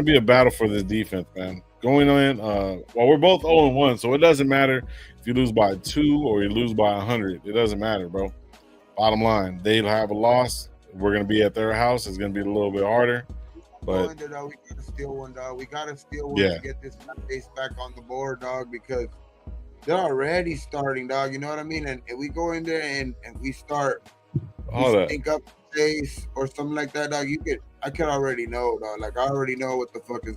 be a battle for this defense, man. Going in, well, we're both 0-1, so it doesn't matter if you lose by 2 or you lose by 100. It doesn't matter, bro. Bottom line, they'll have a loss. We're gonna be at their house. It's gonna be a little bit harder, but we gotta steal one, dog. We gotta steal one to get this base back on the board, dog, because they're already starting, dog. You know what I mean? And if we go in there and we start think up pace or something like that, dog, I can already know, dog. Like I already know what the fuck is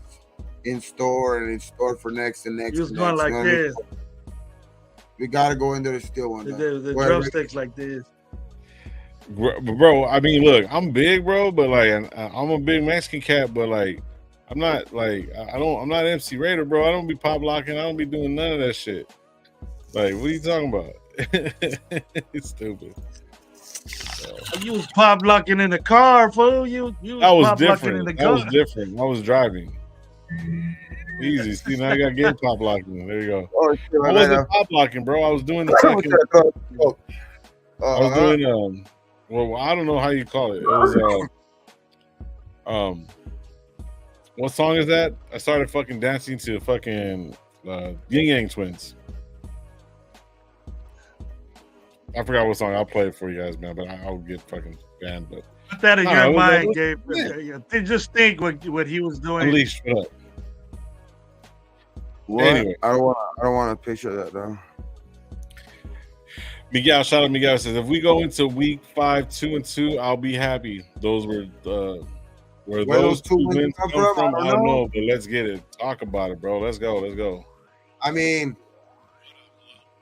in store and in store for next and next. Just going like this. We gotta go in there to steal one. The drumsticks like this. Bro, I mean, look, I'm big, bro, but like I'm a big Mexican cat, but like I'm not like I'm not MC Raider, bro. I don't be pop locking. I don't be doing none of that shit. Like, what are you talking about? It's stupid. You was pop locking in the car, fool. You was pop locking in the car. That was different. I was driving. Easy. See, now I got game pop locking. There you go. Oh, shit, I wasn't pop locking, bro. I was doing the fucking. I was doing well, I don't know how you call it. It was what song is that? I started fucking dancing to fucking Yin Yang Twins. I forgot what song I'll play it for you guys, man, but I'll get fucking banned. But put that in your mind, Gabe. Just think what he was doing. At least shut up. What? Anyway, I don't want to picture that though. Miguel, shout out Miguel says if we go into week 5 2-2, I'll be happy. Those were where those two wins come from. I don't know, but let's get it. Talk about it, bro. Let's go. I mean,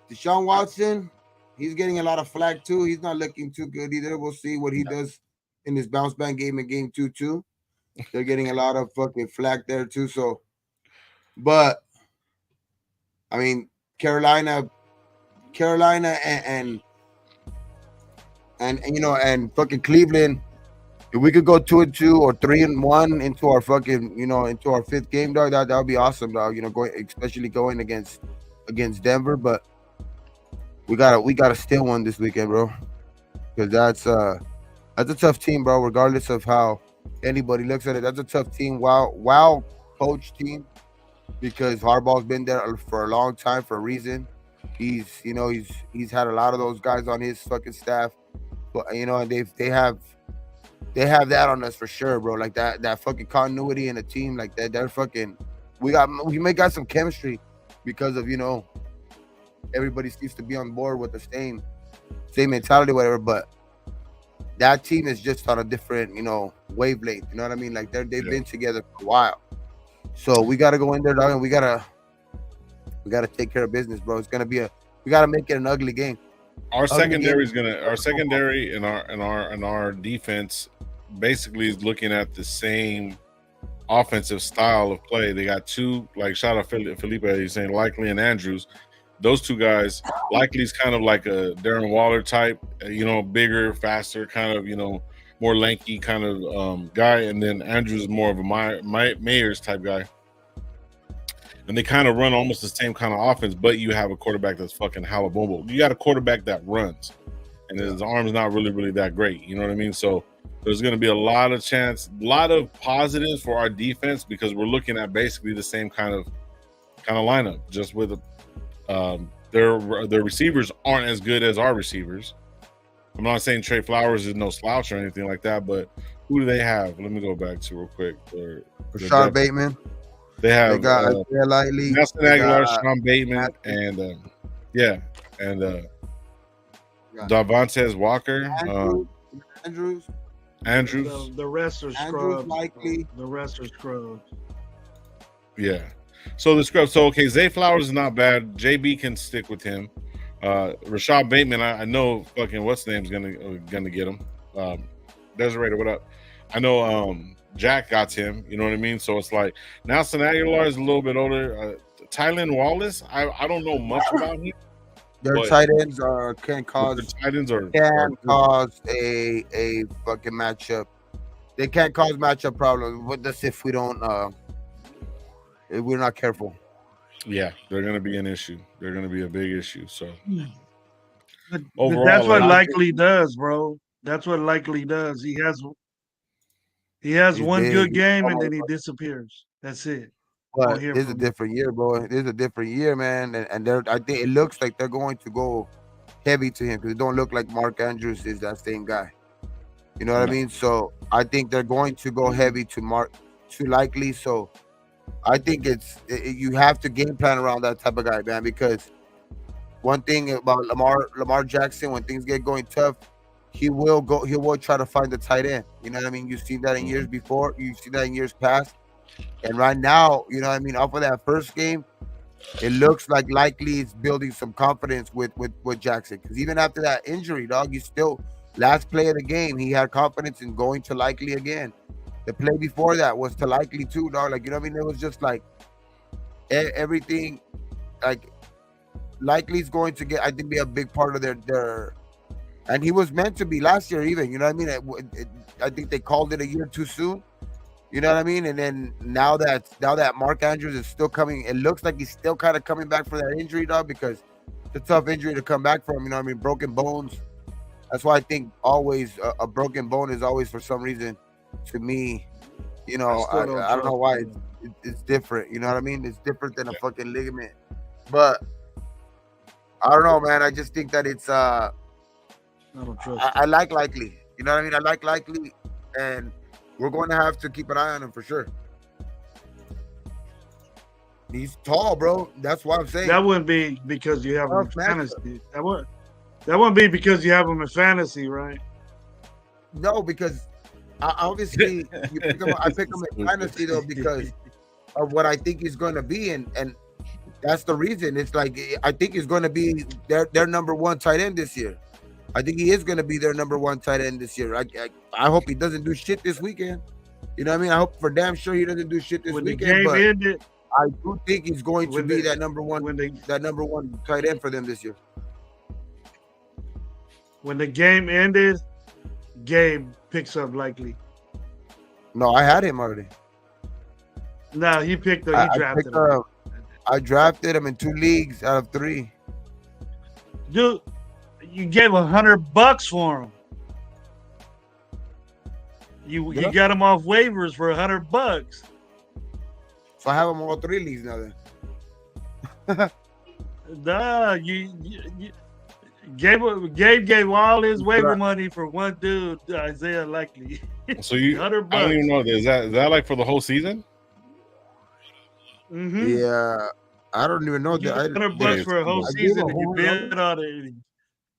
Deshaun Watson, he's getting a lot of flack too. He's not looking too good either. We'll see what he does in his bounce back game in game 2 too. They're getting a lot of fucking flack there too. So, but I mean, Carolina and you know, and fucking Cleveland. If we could go 2-2 or 3-1 into our fucking, you know, into our 5th game, dog, that would be awesome, dog. You know, especially going against Denver, but we gotta steal one this weekend, bro, because that's a tough team, bro. Regardless of how Anybody looks at it, that's a tough team. Wow, coach team, because Harbaugh's been there for a long time for a reason. He's had a lot of those guys on his fucking staff, but and they have that on us for sure, bro. Like that fucking continuity in a team like that. They're fucking. We may got some chemistry because of everybody seems to be on board with the same mentality, whatever. But that team is just on a different wavelength. You know what I mean? Like they've been together for a while. So we got to go in there, dog, and we gotta take care of business, bro. It's gonna be we gotta make it an ugly game. Our secondary and our defense basically is looking at the same offensive style of play. They got two, like shout out Felipe, he's saying Likely and Andrews. Those two guys, Likely's kind of like a Darren Waller type, bigger, faster, kind of, more lanky kind of guy, and then Andrews is more of a Mayers type guy. And they kind of run almost the same kind of offense, but you have a quarterback that's fucking halabombo. You got a quarterback that runs, and his arm's not really, really that great. You know what I mean? So there's going to be a lot of positives for our defense because we're looking at basically the same kind of lineup, just with their receivers aren't as good as our receivers. I'm not saying Trey Flowers is no slouch or anything like that, but who do they have? Let me go back to real quick. Rashad Bateman. They got Isaiah Likely, Nelson Aguilar, Sean Bateman, and Davantez Walker, Andrews. The rest are scrubs. Likely. The rest are scrubs. Yeah. So the scrub. So okay, Zay Flowers is not bad. JB can stick with him. Rashad Bateman, I know fucking what's the name's gonna get him. Desiree, what up? I know Jack got him. You know what I mean? So it's like Nelson Aguilar is a little bit older. Tylen Wallace, I don't know much about him. Their tight ends can cause a fucking matchup. They can't cause matchup problems with us if we don't if we're not careful. Yeah, they're gonna be an issue. They're gonna be a big issue. So overall, that's what Likely does, bro. That's what Likely does. He has one good game and then he disappears. That's it. But it's a different year, bro. It's a different year, man. And I think it looks like they're going to go heavy to him because it don't look like Mark Andrews is that same guy. You know what I mean? So I think they're going to go heavy to Likely. So I think you have to game plan around that type of guy, man. Because one thing about Lamar Jackson, when things get going tough, he will try to find the tight end. You know what I mean? You've seen that in years before. You've seen that in years past. And right now, you know what I mean, off of that first game, it looks like Likely is building some confidence with Jackson. Because even after that injury, dog, he's still last play of the game. He had confidence in going to Likely again. The play before that was to Likely too, dog. Like, you know what I mean? It was just like everything. Like Likely's going to get, I think, be a big part of their. And he was meant to be last year, even. You know what I mean? I think they called it a year too soon. You know what I mean? And then now that Mark Andrews is still coming, it looks like he's still kind of coming back for that injury, dog, because it's a tough injury to come back from. You know what I mean? Broken bones. That's why I think always a broken bone is always, for some reason, to me, I don't know why it's different. You know what I mean? It's different than a fucking ligament. But I don't know, man. I just think that it's I like Likely. You know what I mean? I like Likely, and we're going to have to keep an eye on him for sure. He's tall, bro. That's what I'm saying. That wouldn't be because you have him in fantasy. That wouldn't be because you have him in fantasy, right? No, because obviously I pick him in fantasy though because of what I think he's going to be, and that's the reason. It's like I think he's going to be their number one tight end this year. I think he is going to be their number one tight end this year. I hope he doesn't do shit this weekend. You know what I mean? I hope for damn sure he doesn't do shit this weekend. The game ended, I do think he's going to be that number one tight end for them this year. When the game ended, Gabe picks up Likely. No, I had him already. No, he picked up. He drafted him. I drafted him in 2 leagues out of 3. Dude, you gave $100 for him. You got them off waivers for $100. So I have them all 3 leagues now then. Nah, Gabe gave all his waiver money for one dude, Isaiah Likely. So $100. I don't even know. Is that like for the whole season? Mm-hmm. Yeah, I don't even know that. $100 for a whole season, and you bid on it.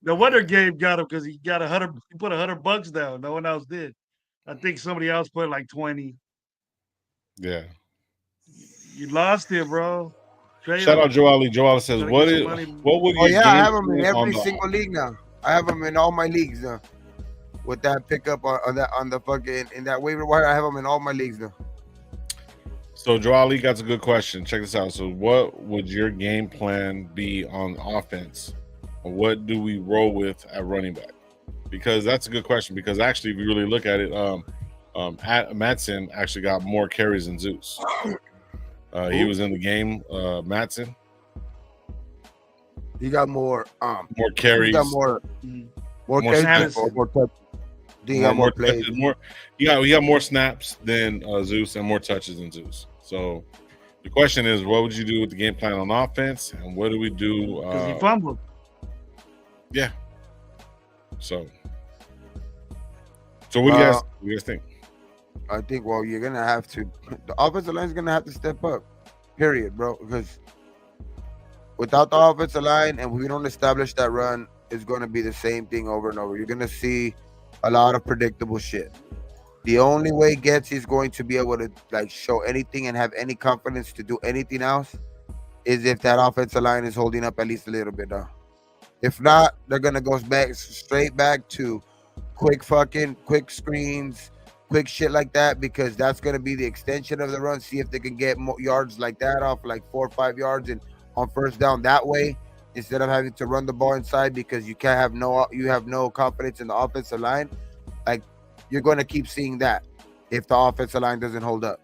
No wonder Gabe got him because he got $100. He put $100 down. No one else did. I think somebody else put like 20. Yeah. You lost it, bro. Shout out Joe Ali. Joe Ali says, "What would you?" I have them in every single league now. I have them in all my leagues now. With that pickup on the fucking in that waiver wire, I have them in all my leagues now. So Joe Ali got a good question. Check this out. So, what would your game plan be on offense? What do we roll with at running back? Because that's a good question. Because actually, if you really look at it, Madsen actually got more carries than Zeus. He was in the game, Madsen. He got more carries. He got more carries. More touches. He got more plays. He got more snaps than Zeus and more touches than Zeus. So the question is, what would you do with the game plan on offense, and what do we do? Because he fumbled. Yeah. So what do you guys think? I think, well, you're gonna have to. The offensive line is gonna have to step up. Period, bro. Because without the offensive line, and we don't establish that run, it's gonna be the same thing over and over. You're gonna see a lot of predictable shit. The only way Getz is going to be able to like show anything and have any confidence to do anything else is if that offensive line is holding up at least a little bit now. If not, they're gonna go straight back to quick screens, quick shit like that, because that's gonna be the extension of the run. See if they can get more yards like that off, like 4 or 5 yards, and on first down that way, instead of having to run the ball inside because you have no confidence in the offensive line. Like, you're going to keep seeing that if the offensive line doesn't hold up.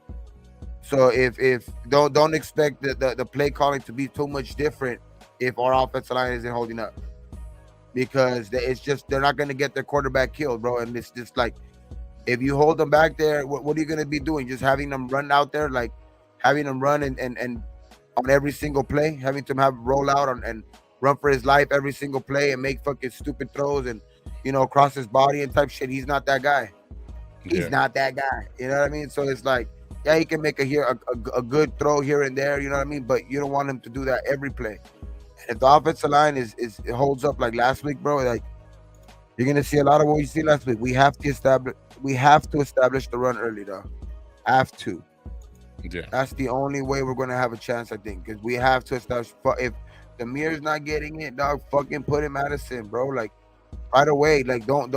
So if don't expect the play calling to be too much different if our offensive line isn't holding up, because it's just they're not going to get their quarterback killed, bro. And it's just like, if you hold them back there, what are you going to be doing? Just having them run out there, like having them run and on every single play, having them have roll out and run for his life every single play and make fucking stupid throws and, cross his body and type shit. He's not that guy. He's not that guy. You know what I mean? So it's like, yeah, he can make a good throw here and there, you know what I mean? But you don't want him to do that every play. And if the offensive line it holds up like last week, bro, like you're gonna see a lot of what you see last week. We have to establish the run early, though. Have to. Yeah. That's the only way we're gonna have a chance, I think, because we have to establish. If the Mir's not getting it, dog, fucking put him Madison, bro. Like right away. Like don't.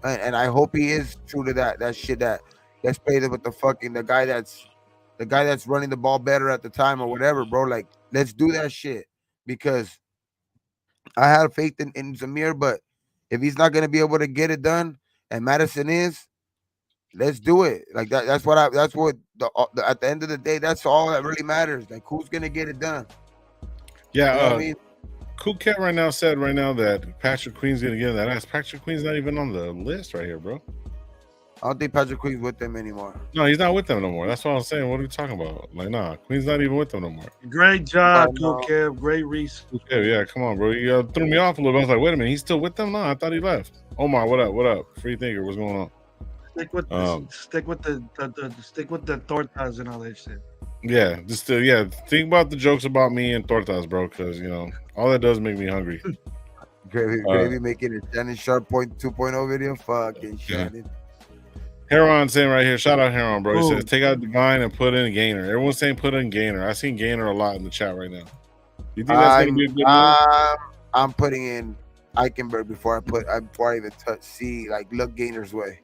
And I hope he is true to that shit. Let's play with the guy that's running the ball better at the time or whatever, bro. Like, let's do that shit, because I have faith in Zamir, but if he's not gonna be able to get it done, and Madison is, let's do it. Like that. At the end of the day, that's all that really matters. Like, who's gonna get it done? Yeah. You know what I mean? Cool Cat said that Patrick Queen's gonna get that ass. Patrick Queen's not even on the list right here, bro. I don't think Patrick Queen's with them anymore. No, he's not with them no more. That's what I'm saying. What are we talking about? Like, nah, Queen's not even with them no more. Great job, Cool Kev. Great research. Yeah, come on, bro. You threw me off a little bit. I was like, wait a minute, he's still with them? No, I thought he left. Omar, what up? Free thinker, what's going on? Stick with the tortas and all that shit. Yeah, think about the jokes about me and tortas, bro, because all that does make me hungry. Gravy making a Shannon Sharp 2.0 video. Fucking Shannon. Heron saying right here, shout out Heron, bro. He says take out the line and put in Gainer. Everyone's saying put in Gainer. I seen Gainer a lot in the chat right now. You think that's gonna be a good move? I'm putting in Eichenberg before I even look Gainer's way.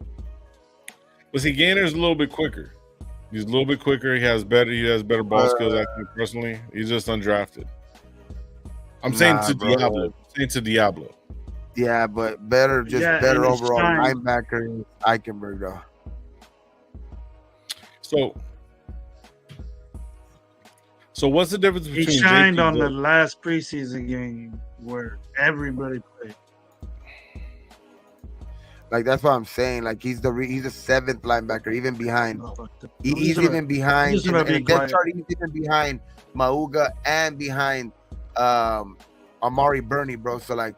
But see, Gainer's a little bit quicker. He's a little bit quicker. He has better ball skills, I think, personally. He's just undrafted. I'm saying to Diablo. Yeah, but better overall linebacker Eichenberg, though. So what's the difference between he shined on the last preseason game where everybody played? Like that's what I'm saying. Like he's the seventh linebacker, even behind. He's even behind in the depth chart. He's even behind Mauga and behind Amari Burney, bro. So like,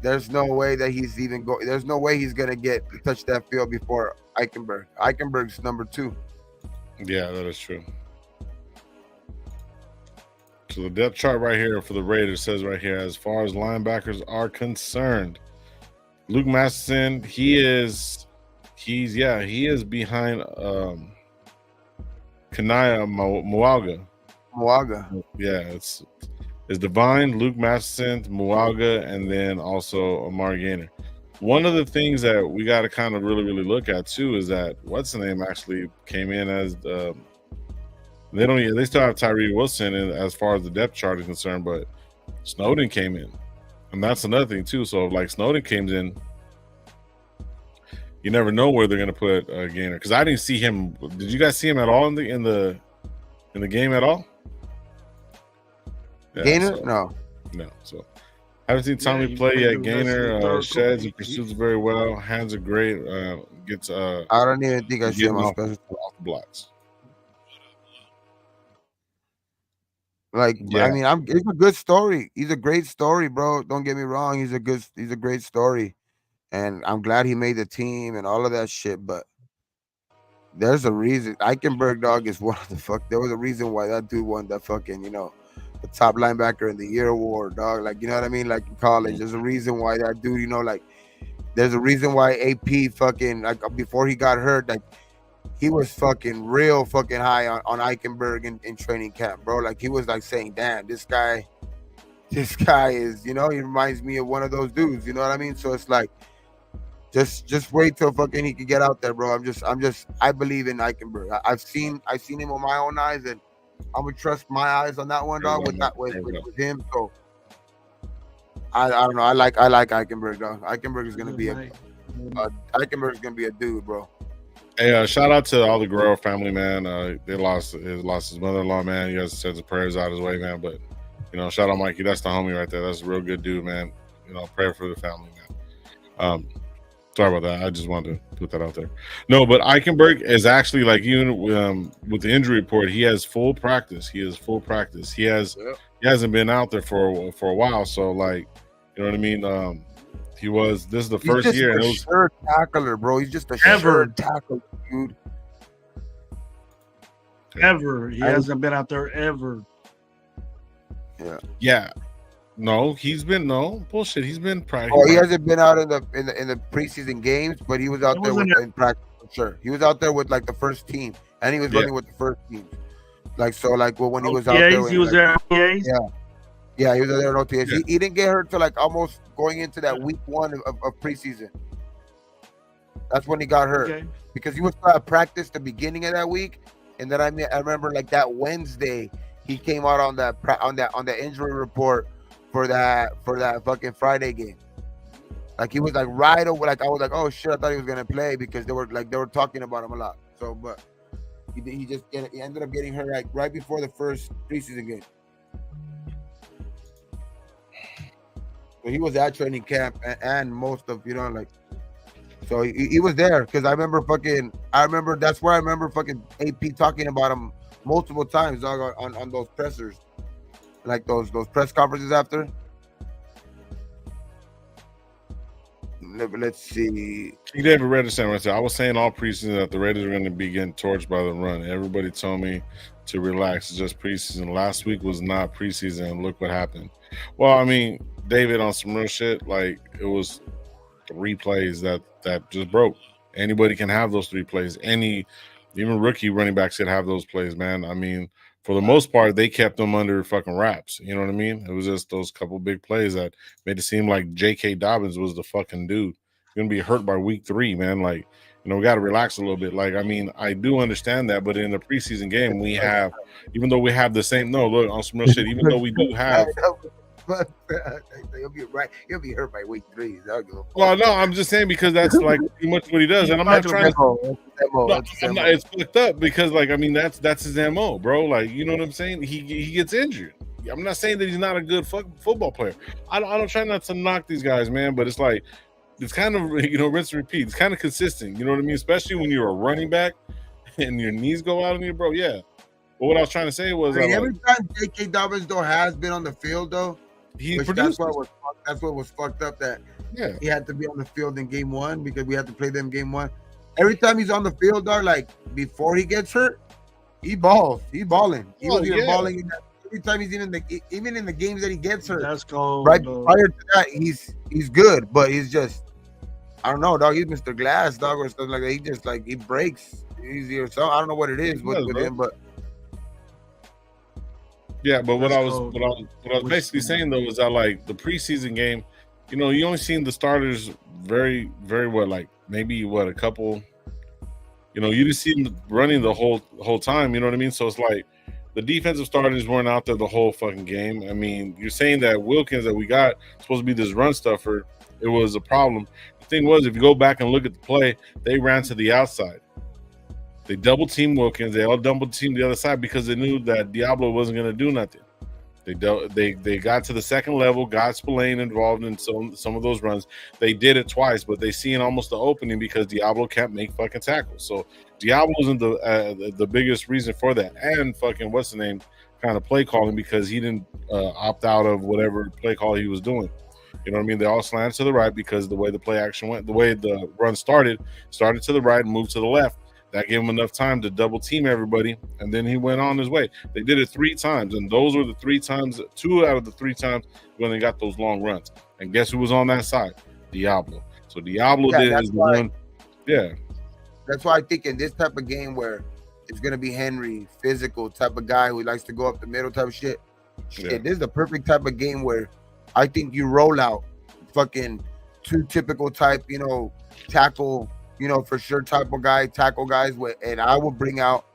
there's no way that he's even go. There's no way he's gonna touch that field before Eichenberg. Eichenberg's number 2. Yeah, that is true. So the depth chart right here for the Raiders says right here, as far as linebackers are concerned, Luke Masterson, he is behind Kanaya Muaga. Yeah, it's Divine, Luke Masterson, Muaga, and then also Amari Gainer. One of the things that we got to kind of really look at too is that what's the name actually came in as they still have Tyree Wilson in, as far as the depth chart is concerned, but Snowden came in, and that's another thing too. So if like Snowden comes in, you never know where they're gonna put Gainer, because I didn't see him. Did you guys see him at all in the game at all? Yeah, Gainer? No. So haven't seen Tommy play yet. Gainer sheds and pursues very well. Hands are great. Gets I don't even think I see him on special off the blocks. Like, yeah. I mean, it's a good story. He's a great story, bro. Don't get me wrong. He's a great story, and I'm glad he made the team and all of that shit. But there's a reason. Eichenberg, dog, is one of the There was a reason why that dude won that fucking, the top linebacker in the year award, dog. Like, you know what I mean? Like in college, there's a reason why that dude, like, there's a reason why AP fucking, like, before he got hurt, like, he was fucking real fucking high on Eichenberg in training camp, bro. Like, he was like saying, damn, this guy is, he reminds me of one of those dudes, you know what I mean? So it's like, just wait till fucking he can get out there, bro. I believe in Eichenberg. I've seen him with my own eyes, and I'm gonna trust my eyes on that one, dog, with him. So I don't know. I like Eichenberg, dog. Eichenberg is gonna be a dude, bro. Hey, shout out to all the Guerrero family, man. They lost his mother-in-law, man. You guys sent the prayers out his way, man. But shout out Mikey. That's the homie right there. That's a real good dude, man. Pray for the family, man. Sorry about that. I just wanted to put that out there. No, but Eichenberg is actually, like, even with the injury report, he has full practice. He hasn't been out there for a while. So, like, you know what I mean? This is the first year. He's just a sure tackler, bro. He's just a sure tackler, dude. Ever. He hasn't been out there ever. Yeah. Yeah. No, he's been bullshit. He's been practicing. Oh, he hasn't been out in the preseason games, but he was out there in practice for sure. He was out there with like the first team, and he was running with the first team. Like, so, like, when he was out there, he was there. Yeah, he was there in OTAs. Yeah. He didn't get hurt till like almost going into that week 1 of preseason. That's when he got hurt, because he was at practice the beginning of that week, and then I remember like that Wednesday he came out on the injury report for that fucking Friday game. Like, he was like right over. Like, I was like, oh shit, I thought he was gonna play, because they were talking about him a lot. So, but he ended up getting hurt like right before the first preseason game. So he was at training camp and most of, like, so he was there, because I remember that's where I remember fucking AP talking about him multiple times, dog, on those pressers, like those press conferences after. Let's see. David Redderson right there. I was saying all preseason that the Raiders are going to be getting torched by the run. Everybody told me to relax. It's just preseason. Last week was not preseason, and look what happened. Well, I mean, David, on some real shit, like, it was 3 plays that just broke. Anybody can have those 3 plays. Even rookie running backs could have those plays, man. I mean, for the most part, they kept them under fucking wraps. You know what I mean? It was just those couple big plays that made it seem like J.K. Dobbins was the fucking dude. He's going to be hurt by week 3, man. Like, we got to relax a little bit. Like, I mean, I do understand that, but in the preseason game, we have, even though we have the same, no, look, on some real shit, even though we do have. He'll be right. He'll be hurt by week 3. Well, no, I'm just saying, because that's like pretty much what he does, and I'm not trying to. It's fucked up, because, like, I mean, that's his MO, bro. Like, you know what I'm saying? He gets injured. I'm not saying that he's not a good football player. I don't try not to knock these guys, man, but it's like, it's kind of rinse and repeat. It's kind of consistent. You know what I mean? Especially when you're a running back and your knees go out on you, bro. Yeah. But what I was trying to say was, every time J.K. Dobbins though has been on the field though, that's what was fucked up. That he had to be on the field in game one because we had to play them game one. Every time he's on the field, though, like before he gets hurt, he balls. He's balling. He was even balling in that. Every time he's even in the games that he gets hurt. That's cold. Right prior to that, he's good, but he's just, I don't know, dog. He's Mr. Glass, dog, or something like that. He just like he breaks easy or something. I don't know what it is with him, but. Yeah, but what I was basically saying though was that like the preseason game, you only seen the starters very, very like maybe a couple. You didn't see them running the whole time. You know what I mean? So it's like the defensive starters weren't out there the whole fucking game. I mean, you're saying that Wilkins that we got supposed to be this run stuffer. It was a problem. The thing was, if you go back and look at the play, they ran to the outside. They double teamed Wilkins. They all double teamed the other side because they knew that Diablo wasn't going to do nothing. They got to the second level, got Spillane involved in some of those runs. They did it twice, but they seen almost the opening because Diablo can't make fucking tackles. So Diablo wasn't the biggest reason for that. And fucking what's the name kind of play calling because he didn't opt out of whatever play call he was doing. You know what I mean? They all slanted to the right because the way the play action went, the way the run started to the right and moved to the left. That gave him enough time to double team everybody, and then he went on his way. They did it 3 times, and those were the 3 times, 2 out of the 3 times when they got those long runs. And guess who was on that side? Diablo. So Diablo did his one. Yeah. That's why I think in this type of game where it's gonna be Henry, physical type of guy who likes to go up the middle type of shit. This is the perfect type of game where I think you roll out fucking 2 typical type, tackle. For sure type of guy, tackle guys, and I will bring out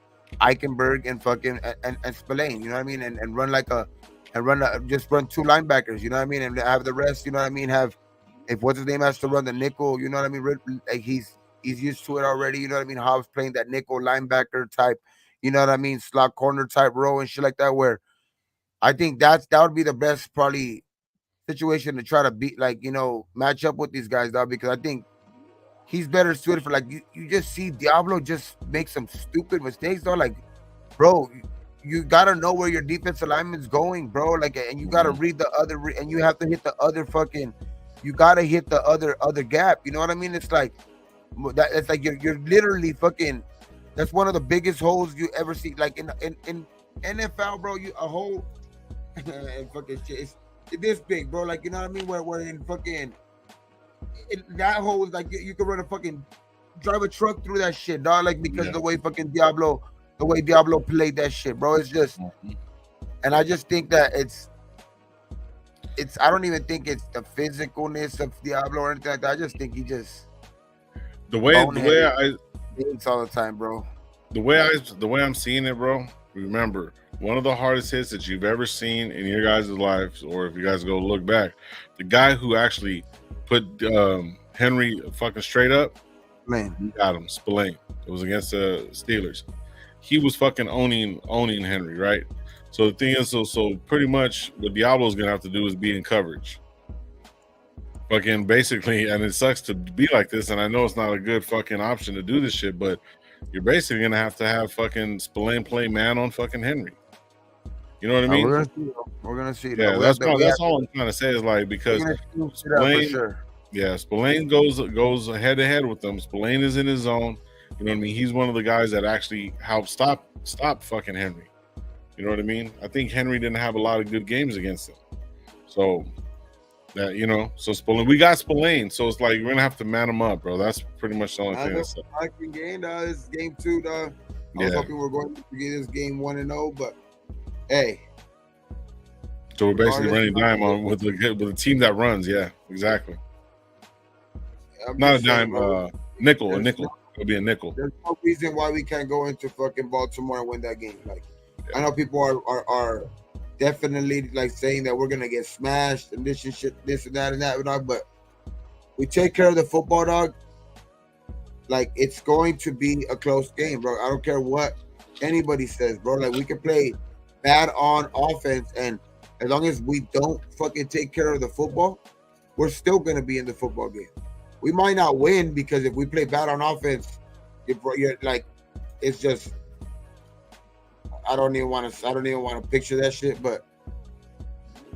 Eichenberg and fucking and Spillane, you know what I mean, and run just run 2 linebackers, you know what I mean, and have the rest, you know what I mean, have if what's his name has to run the nickel, you know what I mean, like he's used to it already, you know what I mean, Hobbs playing that nickel linebacker type, you know what I mean, slot corner type role and shit like that, where I think that would be the best probably situation to try to beat, like, match up with these guys, dog, because I think he's better suited for, like, you just see Diablo just make some stupid mistakes, though. Like, bro, you gotta know where your defensive alignment's going, bro. Like, and you gotta read the other, and you have to hit the other fucking, you gotta hit the other gap. You know what I mean? It's like that. It's like you're literally fucking. That's one of the biggest holes you ever see. Like in NFL, bro, a hole and fucking shit. It's this big, bro. Like, you know what I mean? Where in fucking. That hole is like you could run drive a truck through that shit, dog. Like because the way Diablo played that shit, bro. It's just, and I just think that it's. I don't even think it's the physicalness of Diablo or anything like that. I just think he just the way I hits all the time, bro. The way I'm seeing it, bro. Remember, one of the hardest hits that you've ever seen in your guys' lives, or if you guys go look back, the guy who actually put Henry fucking straight up, man, he got him. Spillane. It was against the Steelers. He was fucking owning Henry, right? So the thing is, so pretty much what Diablo's gonna have to do is be in coverage. Fucking basically, and it sucks to be like this, and I know it's not a good fucking option to do this shit, but you're basically gonna have to have fucking Spillane play man on fucking Henry. You know what I mean? We're gonna see. Yeah, that's all I'm trying to say is like because Spillane, Spillane goes head to head with them. Spillane is in his zone. You know what I mean? He's one of the guys that actually helped stop fucking Henry. You know what I mean? I think Henry didn't have a lot of good games against him. So that so Spillane, we got Spillane, so it's like we're gonna have to man him up, bro. That's pretty much the only thing. I can gain this is game 2, dog. I was hoping we were going to get this game 1-0, but hey. So we're basically running dime on with a team that runs. Yeah, exactly. Not a dime, nickel. A nickel. It'll be a nickel. There's no reason why we can't go into fucking Baltimore and win that game. Like, I know people are definitely like saying that we're gonna get smashed and this and shit, this and that and that, but we take care of the football, dog. Like, it's going to be a close game, bro. I don't care what anybody says, bro. Like, we can play bad on offense, and as long as we don't fucking take care of the football, we're still gonna be in the football game. we might not win because if we play bad on offense, you're like, it's just. I don't even want to picture that shit, but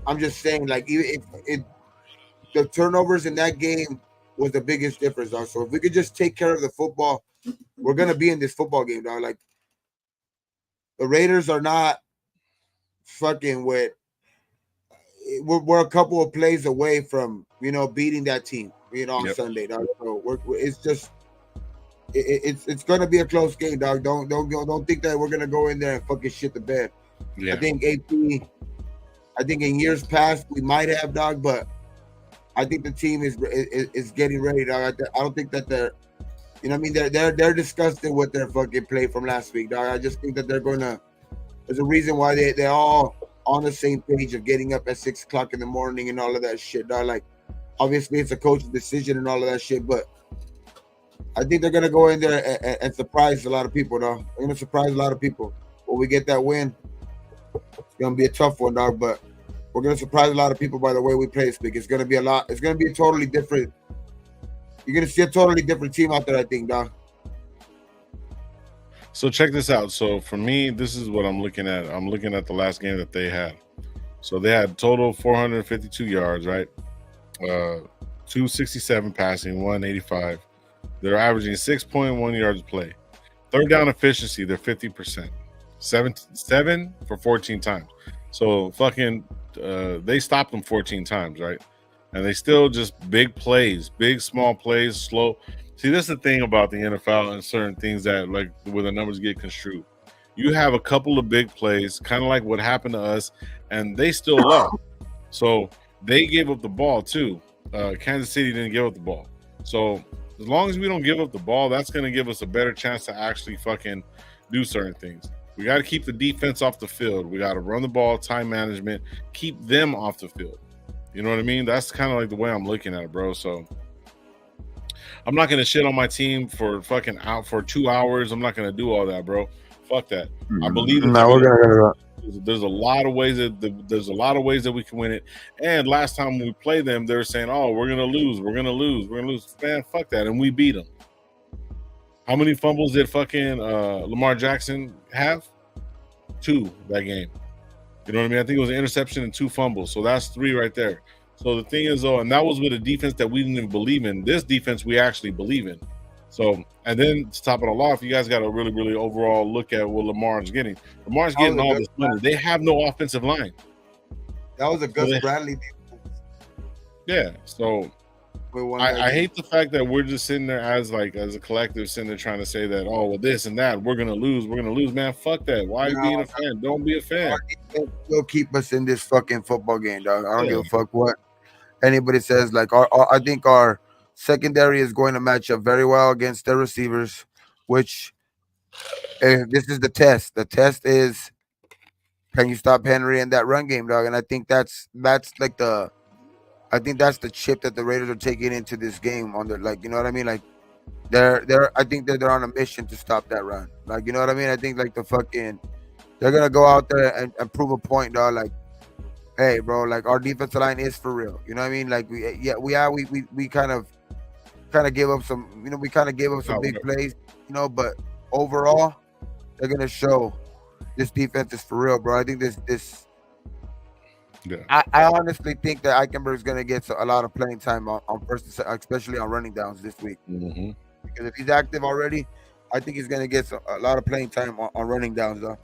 I'm just saying, like, even if the turnovers in that game was the biggest difference, dog. So if we could just take care of the football, we're gonna be in this football game, dog. Like, the Raiders are not fucking with. We're a couple of plays away from beating that team, on Sunday, dog. So it's just. It's gonna be a close game, dog. Don't think that we're gonna go in there and fucking shit the bed. Yeah. I think in years past we might have, dog, but I think the team is getting ready, dog. I don't think that they're, they're disgusted with their fucking play from last week, dog. I just think that they're gonna. There's a reason why they're all on the same page of getting up at 6 o'clock in the morning and all of that shit, dog. Like, obviously it's a coach's decision and all of that shit, but. I think they're gonna go in there and surprise a lot of people, dog. They're gonna surprise a lot of people. When we get that win, it's gonna be a tough one, dog. But we're gonna surprise a lot of people by the way we play this week. It's gonna be a lot. It's gonna be a totally different. You're gonna see a totally different team out there, I think, dog. So check this out. So for me, this is what I'm looking at. I'm looking at the last game that they had. So they had total 452 yards, right? 267 passing, 185. They're averaging 6.1 yards a play. Third down efficiency, they're 50%. 7 for 14 times. So fucking they stopped them 14 times, right? And they still just big plays, big small plays, slow. See, this is the thing about the NFL and certain things that, like, where the numbers get construed. You have a couple of big plays, kind of like what happened to us, and they still lost. So they gave up the ball too. Kansas City didn't give up the ball. So as long as we don't give up the ball, that's going to give us a better chance to actually fucking do certain things. We got to keep the defense off the field. We got to run the ball, time management, keep them off the field. You know what I mean? That's kind of like the way I'm looking at it, bro. So I'm not going to shit on my team for fucking out for 2 hours. I'm not going to do all that, bro. Fuck that. I believe there's a lot of ways that we can win it. And last time we played them, they were saying, "Oh, we're gonna lose. Man, fuck that, and we beat them. How many fumbles did fucking Lamar Jackson have? 2 that game. You know what I mean? I think it was an interception and 2 fumbles. So that's 3 right there. So the thing is, though, and that was with a defense that we didn't even believe in. This defense we actually believe in. So, and then to top it all off, you guys got to really, really overall look at what Lamar's getting. Lamar's getting all this money. They have no offensive line. That was a Gus Bradley. Yeah. So I hate the fact that we're just sitting there as a collective sitting there trying to say that, oh, well, this and that, we're going to lose, man. Fuck that. Why are you being a fan? Don't be a fan. They'll keep us in this fucking football game, dog. I don't give a fuck what anybody says. Like, I think our secondary is going to match up very well against their receivers, which this is the test. The test is, can you stop Henry in that run game, dog? And I think that's like the chip that the Raiders are taking into this game on their, like, you know what I mean? Like, I think they're on a mission to stop that run. Like, you know what I mean? I think like they're gonna go out there and prove a point, dog. Like, hey, bro, like, our defensive line is for real. You know what I mean? Like, we kind of gave up some, we kind of gave up some big plays, but overall, they're gonna show this defense is for real, bro. I think this. Yeah. I honestly think that Eichenberg is gonna get a lot of playing time on first, especially on running downs this week. Mm-hmm. Because if he's active already, I think he's gonna get a lot of playing time on running downs, though.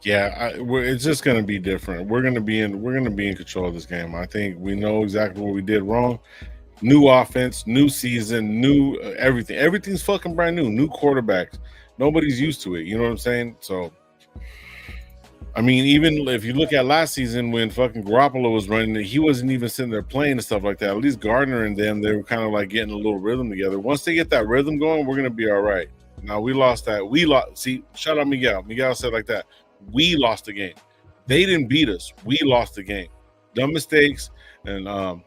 Yeah, it's just gonna be different. We're gonna be in control of this game. I think we know exactly what we did wrong. New offense, new season, new everything. Everything's fucking brand new. New quarterbacks. Nobody's used to it. You know what I'm saying? So, I mean, even if you look at last season when fucking Garoppolo was running it, he wasn't even sitting there playing and stuff like that. At least Gardner and them, they were kind of like getting a little rhythm together. Once they get that rhythm going, we're gonna be all right. Now we lost that. See, shout out Miguel. Miguel said like that. We lost the game. They didn't beat us. We lost the game. Dumb mistakes, and I'm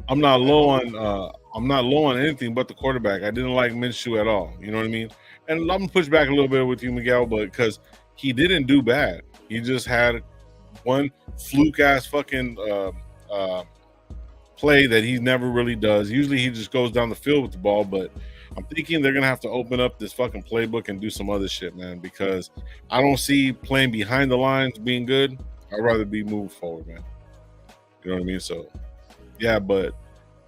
not low on anything but the quarterback. I didn't like Minshew at all. You know what I mean? And I'm gonna push back a little bit with you, Miguel, but because he didn't do bad. He just had one fluke ass fucking play that he never really does. Usually he just goes down the field with the ball, but I'm thinking they're gonna have to open up this fucking playbook and do some other shit, man, because I don't see playing behind the lines being good. I'd rather be moved forward, man. You know what I mean? So yeah, but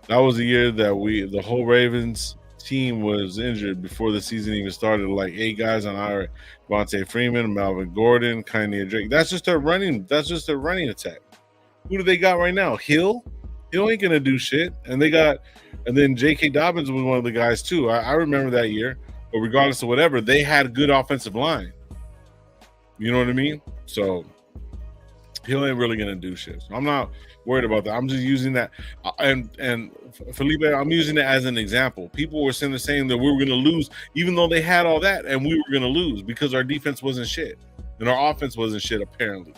that was the year that the whole Ravens team was injured before the season even started. Like 8 guys on IR: Devontae Freeman, Melvin Gordon, Kanye Drake. That's just their running attack. Who do they got right now? Hill ain't gonna do shit. And then J.K. Dobbins was one of the guys too. I remember that year. But regardless of whatever, they had a good offensive line. You know what I mean? So Hill ain't really gonna do shit. So I'm not worried about that. I'm just using that, and Felipe, I'm using it as an example. People were saying that we were gonna lose, even though they had all that, and we were gonna lose because our defense wasn't shit and our offense wasn't shit apparently.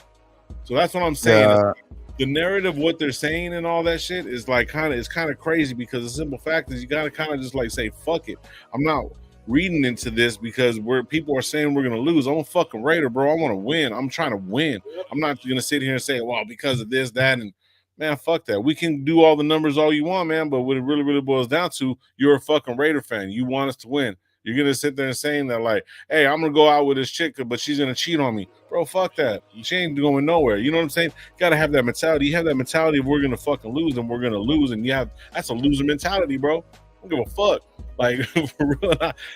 So that's what I'm saying. Yeah. The narrative, what they're saying and all that shit is like kind of crazy, because the simple fact is you gotta kind of just like say fuck it. I'm not reading into this because people are saying we're gonna lose. I'm a fucking Raider, bro. I want to win. I'm trying to win. I'm not gonna sit here and say, well, because of this, that, and man, fuck that. We can do all the numbers all you want, man, but what it really, really boils down to, you're a fucking Raider fan. You want us to win. You're gonna sit there and saying that, like, hey, I'm gonna go out with this chick, but she's gonna cheat on me, bro. Fuck that. She ain't going nowhere. You know what I'm saying? You gotta have that mentality. You have that mentality of we're gonna fucking lose, and we're gonna lose, and that's a loser mentality, bro. I don't give a fuck. Like, for real,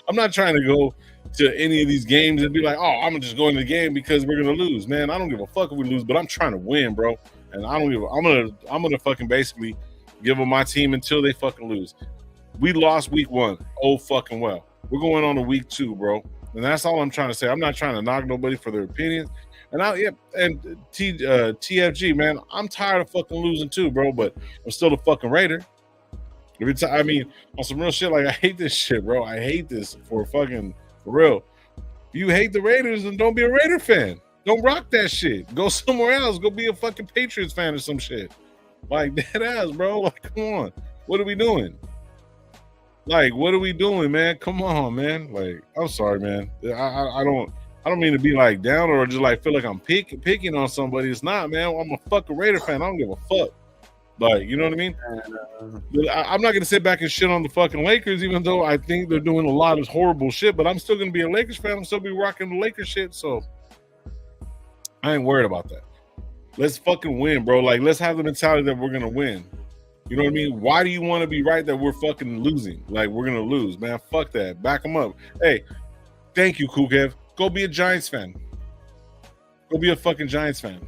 I'm not trying to go to any of these games and be like, oh, I'm just going to the game because we're gonna lose, man. I don't give a fuck if we lose, but I'm trying to win, bro. And I'm gonna fucking basically give them my team until they fucking lose. We lost week 1. Oh fucking well. We're going on to week 2, bro. And that's all I'm trying to say. I'm not trying to knock nobody for their opinions. And TFG, man, I'm tired of fucking losing too, bro. But I'm still a fucking Raider. Every time, I mean, on some real shit, like I hate this shit, bro. I hate this for real. If you hate the Raiders, then don't be a Raider fan. Don't rock that shit. Go somewhere else. Go be a fucking Patriots fan or some shit. Like, dead ass, bro. Like, come on. What are we doing? Like, what are we doing, man? Come on, man. Like, I'm sorry, man. I don't mean to be like down or just like feel like I'm picking on somebody. It's not, man. I'm a fucking Raider fan. I don't give a fuck. Like, you know what I mean? I'm not gonna sit back and shit on the fucking Lakers, even though I think they're doing a lot of horrible shit. But I'm still gonna be a Lakers fan. I'm still be rocking the Lakers shit. So I ain't worried about that. Let's fucking win, bro. Like, let's have the mentality that we're gonna win. You know what I mean? Why do you want to be right that we're fucking losing? Like, we're gonna lose, man. Fuck that. Back them up. Hey, thank you, Kukev. Go be a Giants fan. Go be a fucking Giants fan.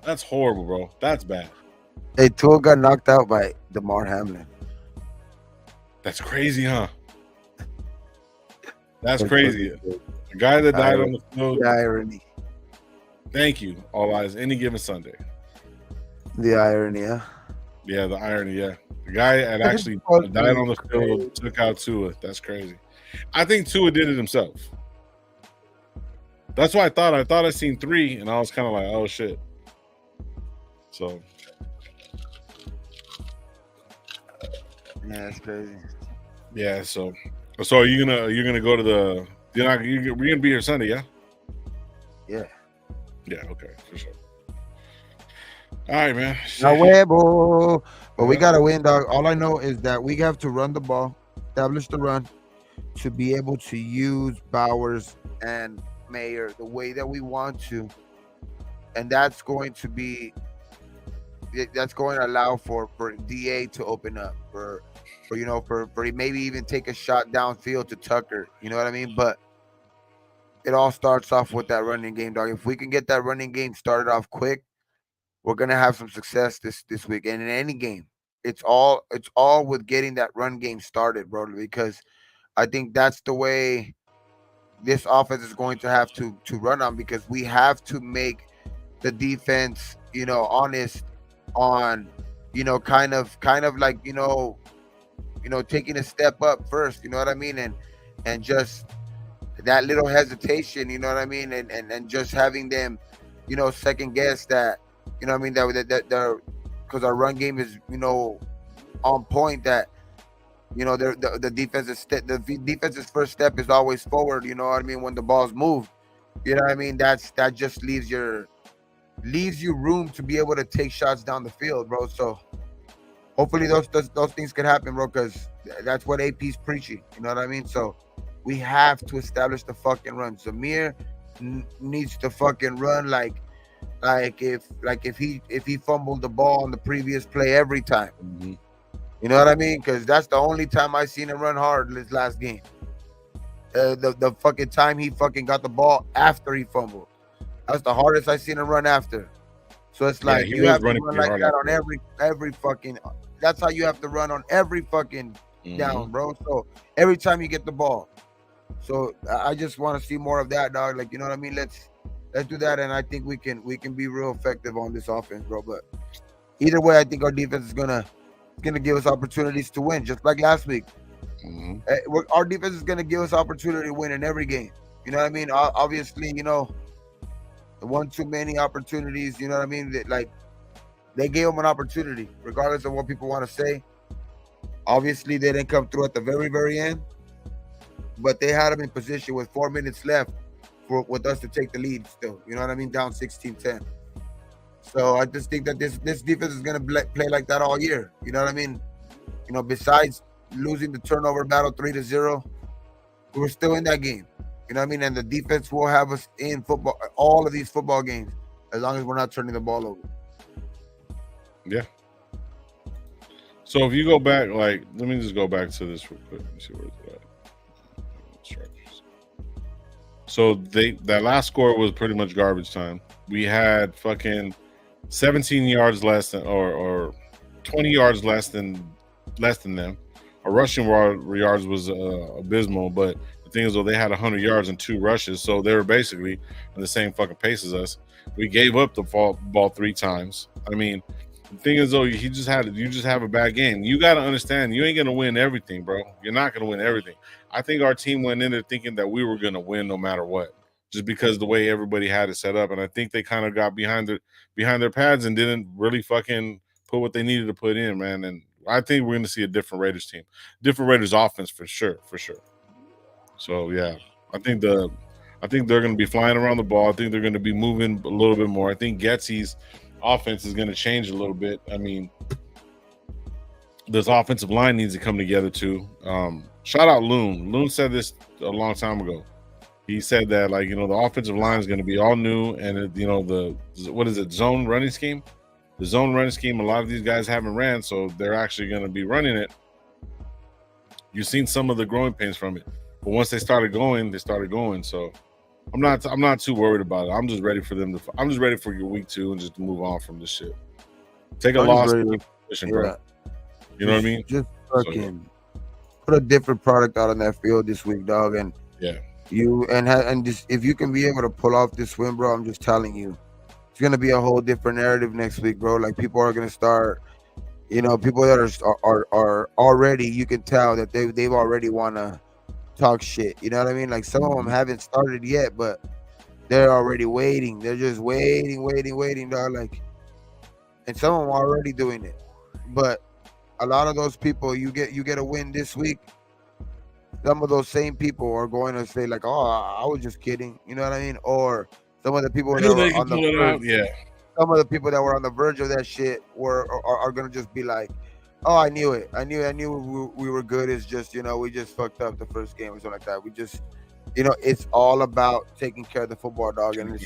That's horrible, bro. That's bad. Hey, Tua got knocked out by DeMar Hamlin. That's crazy, huh? That's crazy. The guy that died on the field. The irony. Thank you. All eyes. Any given Sunday. The irony, yeah. Yeah, the irony, yeah. The guy that actually died on the field took out Tua. That's crazy. I think Tua did it himself. That's what I thought. I thought I seen 3, and I was kind of like, oh shit. So yeah, that's crazy. Yeah, so are you gonna go to the? We're gonna be here Sunday, yeah? Yeah. Yeah. Okay, for sure. All right, man. But we gotta win, dog. All I know is that we have to run the ball, establish the run, to be able to use Bowers and Mayer the way that we want to, and that's going to allow for DA to open up for maybe even take a shot downfield to Tucker. You know what I mean? But it all starts off with that running game, dog. If we can get that running game started off quick, we're gonna have some success this week. And in any game, it's all with getting that run game started, bro. Because I think that's the way this offense is going to have to run on, because we have to make the defense, honest on, kind of like, taking a step up first, you know what I mean? And just that little hesitation, you know what I mean? And just having them, second guess that, you know what I mean? That because our run game is, on point, that, the defense's first step is always forward, you know what I mean? When the ball's moved, you know what I mean? That just leaves you room to be able to take shots down the field, bro. So hopefully those things could happen, bro, because that's what AP's preaching. You know what I mean? So we have to establish the fucking run. Zamir needs to fucking run like if he fumbled the ball on the previous play every time. Mm-hmm. You know what I mean? Because that's the only time I seen him run hard this last game. The fucking time he fucking got the ball after he fumbled. That's the hardest I seen him run after. So it's like you have to run like that on every fucking. That's how you have to run on every fucking down, bro. So every time you get the ball. So I just want to see more of that, dog. Like, you know what I mean? Let's do that, and I think we can be real effective on this offense, bro. But either way, I think our defense is gonna give us opportunities to win, just like last week. Our defense is gonna give us opportunity to win in every game. You know what I mean? Obviously, you know, the one too many opportunities. You know what I mean? That, like, they gave them an opportunity, regardless of what people want to say. Obviously, they didn't come through at the very, very end, but they had them in position with 4 minutes left with us to take the lead still. You know what I mean? Down 16-10. So I just think that this defense is going to play like that all year. You know what I mean? You know, besides losing the turnover battle 3-0, we're still in that game. You know what I mean? And the defense will have us in football, all of these football games, as long as we're not turning the ball over. Yeah. So if you go back, like, let me just go back to this real quick. Let me see where it's at. So that last score was pretty much garbage time. We had fucking 17 yards less than, or 20 yards less than them. Our rushing yards was abysmal, but the thing is, though, they had 100 yards and 2 rushes, so they were basically on the same fucking pace as us. We gave up the ball 3 times. I mean, the thing is, though, you just have a bad game. You got to understand, you ain't gonna win everything, bro. You're not gonna win everything. I think our team went in there thinking that we were gonna win no matter what, just because the way everybody had it set up, and I think they kind of got behind their pads and didn't really fucking put what they needed to put in, man. And I think we're gonna see a different Raiders team, different Raiders offense for sure. So yeah, I think they're gonna be flying around the ball. I think they're gonna be moving a little bit more. I think Getsy's offense is going to change a little bit. I mean, this offensive line needs to come together too. Shout out Loon. Loon said this a long time ago. He said that, like, you know, the offensive line is going to be all new, and you know, zone running scheme. The zone running scheme, a lot of these guys haven't ran, so they're actually going to be running it. You've seen some of the growing pains from it, but once they started going. So I'm not too worried about it. I'm just ready for your week 2 and just to move on from this shit. Take a loss, position, bro. You know what I mean? Just fucking put a different product out on that field this week, dog. And yeah, and just, if you can be able to pull off this win, bro, I'm just telling you, it's gonna be a whole different narrative next week, bro. Like, people are gonna start, you know, people that are already, you can tell that they've already wanna talk shit. You know what I mean? Like, some of them haven't started yet, but they're already waiting. They're just waiting, dog. Like, and some of them are already doing it. But a lot of those people, you get a win this week, some of those same people are going to say, like, oh, I was just kidding. You know what I mean? Or some of the people that were on the verge, some of the people that were on the verge of that shit are going to just be like, oh, I knew it. I knew we were good. It's just, you know, we just fucked up the first game or something like that. We just, you know, it's all about taking care of the football, dog. And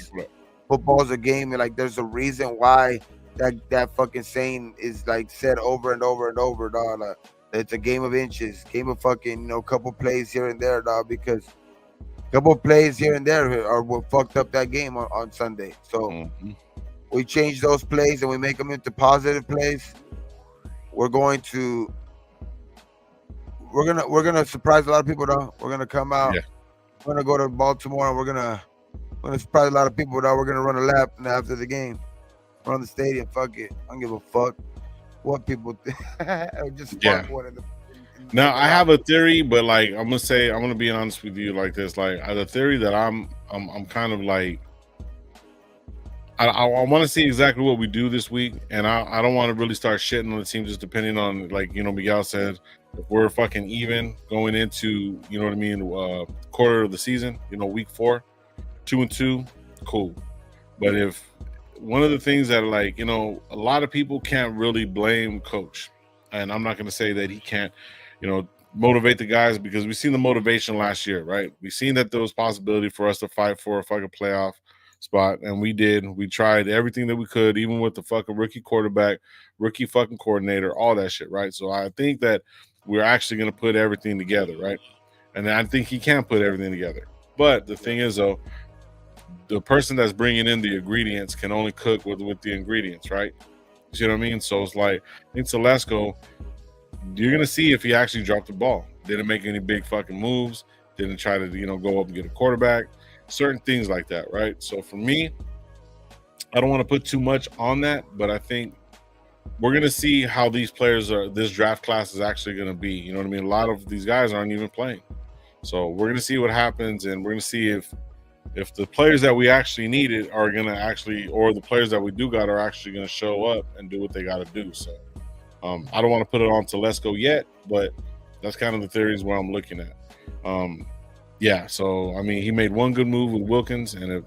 football's a game. And, like, there's a reason why that fucking saying is, like, said over and over and over, dog. Like, it's a game of inches, game of fucking, you know, couple plays here and there, dog, because a couple plays here and there are what fucked up that game on Sunday. So we change those plays and we make them into positive plays. We're gonna surprise a lot of people, though. We're gonna come out. Yeah. We're gonna go to Baltimore and we're gonna surprise a lot of people, though. We're gonna run a lap after the game, run the stadium. Fuck it, I don't give a fuck what people think. Just fuck one in the. Now I have a theory, but, like, I'm gonna be honest with you like this. Like, the theory that I'm kind of like, I want to see exactly what we do this week, and I don't want to really start shitting on the team just depending on, like, you know, Miguel said, if we're fucking even going into, you know what I mean, quarter of the season, you know, week 4, 2-2, cool. But if one of the things that, like, you know, a lot of people can't really blame coach. and I'm not going to say that he can't, motivate the guys, because we've seen the motivation last year, right? We've seen that there was possibility for us to fight for a fucking playoff spot, and we did. We tried everything that we could, even with the fucking rookie quarterback, rookie fucking coordinator, all that shit, right? So I think that we're actually going to put everything together, right? And I think he can put everything together. But the thing is, though, the person that's bringing in the ingredients can only cook with the ingredients, right? You see what I mean? So it's like, I think Telesco, you're going to see if he actually dropped the ball. Didn't make any big fucking moves. Didn't try to, go up and get a quarterback. Certain things like that, right? So for me, I don't want to put too much on that, but I think we're going to see how these players this draft class is actually going to be. You know what I mean? A lot of these guys aren't even playing. So we're going to see what happens, and we're going to see if the players that we actually needed are going to actually, or the players that we do got are actually going to show up and do what they got to do. So I don't want to put it on Telesco yet, but that's kind of the theories where I'm looking at. Yeah, so I mean, he made one good move with Wilkins, and if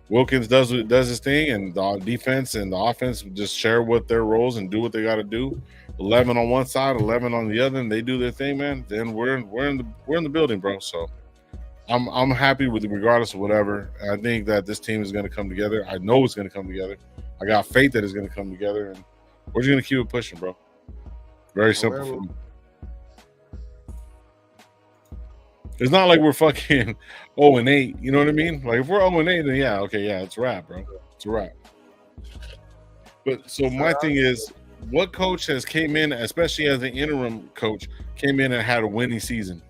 Wilkins does his thing, and the defense and the offense just share what their roles and do what they got to do. 11 on one side, 11 on the other, and they do their thing, man. Then we're in the building, bro. So I'm happy with it, regardless of whatever. And I think that this team is going to come together. I know it's going to come together. I got faith that it's going to come together, and we're just going to keep it pushing, bro. Very simple for me. It's not like we're fucking 0-8. You know what I mean? Like, if we're 0-8, then yeah, okay, yeah, it's a wrap, bro. It's a wrap. But so my thing is, what coach has came in, especially as an interim coach, came in and had a winning season?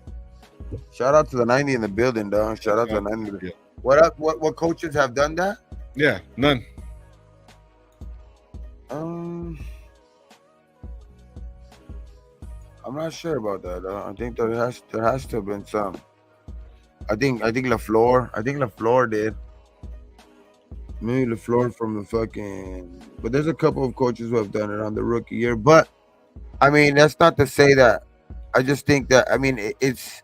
Shout out to the 90 in the building, dog. Shout out to the 90. Yeah. What coaches have done that? Yeah, none. I'm not sure about that. I think there has to have been some. I think LaFleur did. Maybe LaFleur from the fucking. But there's a couple of coaches who have done it on the rookie year. But I mean, that's not to say that. I just think that, I mean, it's.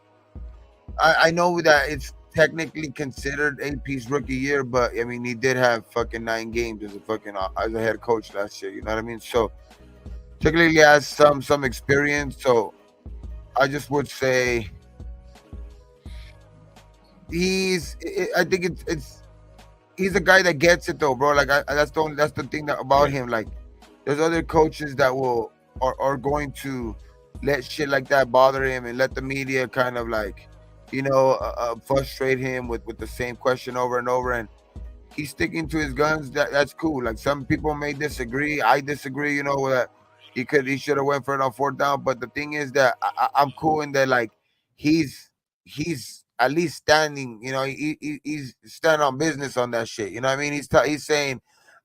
I know that it's technically considered AP's rookie year, but I mean, he did have fucking 9 games as a head coach last year. You know what I mean? So technically has some experience. So I just would say he's a guy that gets it though, bro. Like that's the thing about him. Like there's other coaches that are going to let shit like that bother him and let the media kind of like, frustrate him with the same question over and over, and he's sticking to his guns. That's cool. Like some people may disagree. I disagree, that he should have went for it on 4th down. But the thing is that I'm cool in that, like, he's at least standing, he's standing on business on that shit. You know what I mean? He's saying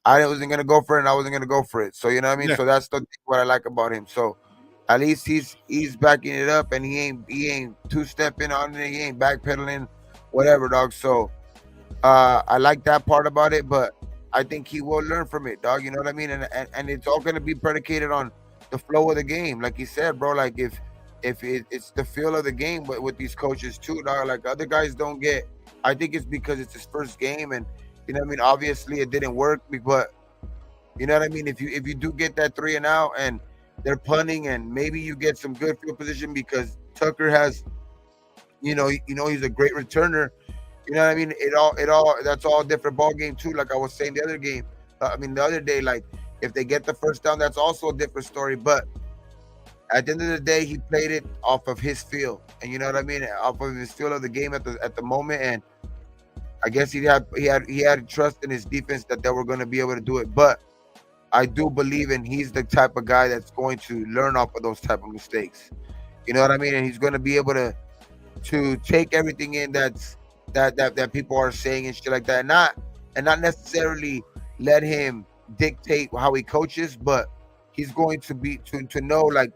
I wasn't gonna go for it and I wasn't gonna go for it. So you know what I mean? Yeah. So that's what I like about him. So at least he's backing it up, and he ain't two-stepping on it. He ain't backpedaling, whatever, dog. So I like that part about it, but I think he will learn from it, dog. You know what I mean? And it's all gonna be predicated on the flow of the game, like you said, bro. Like if it's the feel of the game with these coaches too, dog. Like other guys don't get. I think it's because it's his first game, and you know what I mean. Obviously, it didn't work, but you know what I mean. If you do get that 3 and out, and they're punting, and maybe you get some good field position because Tucker has, he's a great returner. You know what I mean? It all that's all different ball game too. Like I was saying the other game, the other day, like if they get the 1st down, that's also a different story. But at the end of the day, he played it off of his feel, and you know what I mean, off of his feel of the game at the moment. And I guess he had trust in his defense that they were going to be able to do it. But I do believe he's the type of guy that's going to learn off of those type of mistakes. You know what I mean? And he's going to be able to take everything in that people are saying and shit like that, and not necessarily let him dictate how he coaches, but he's going to be to know, like,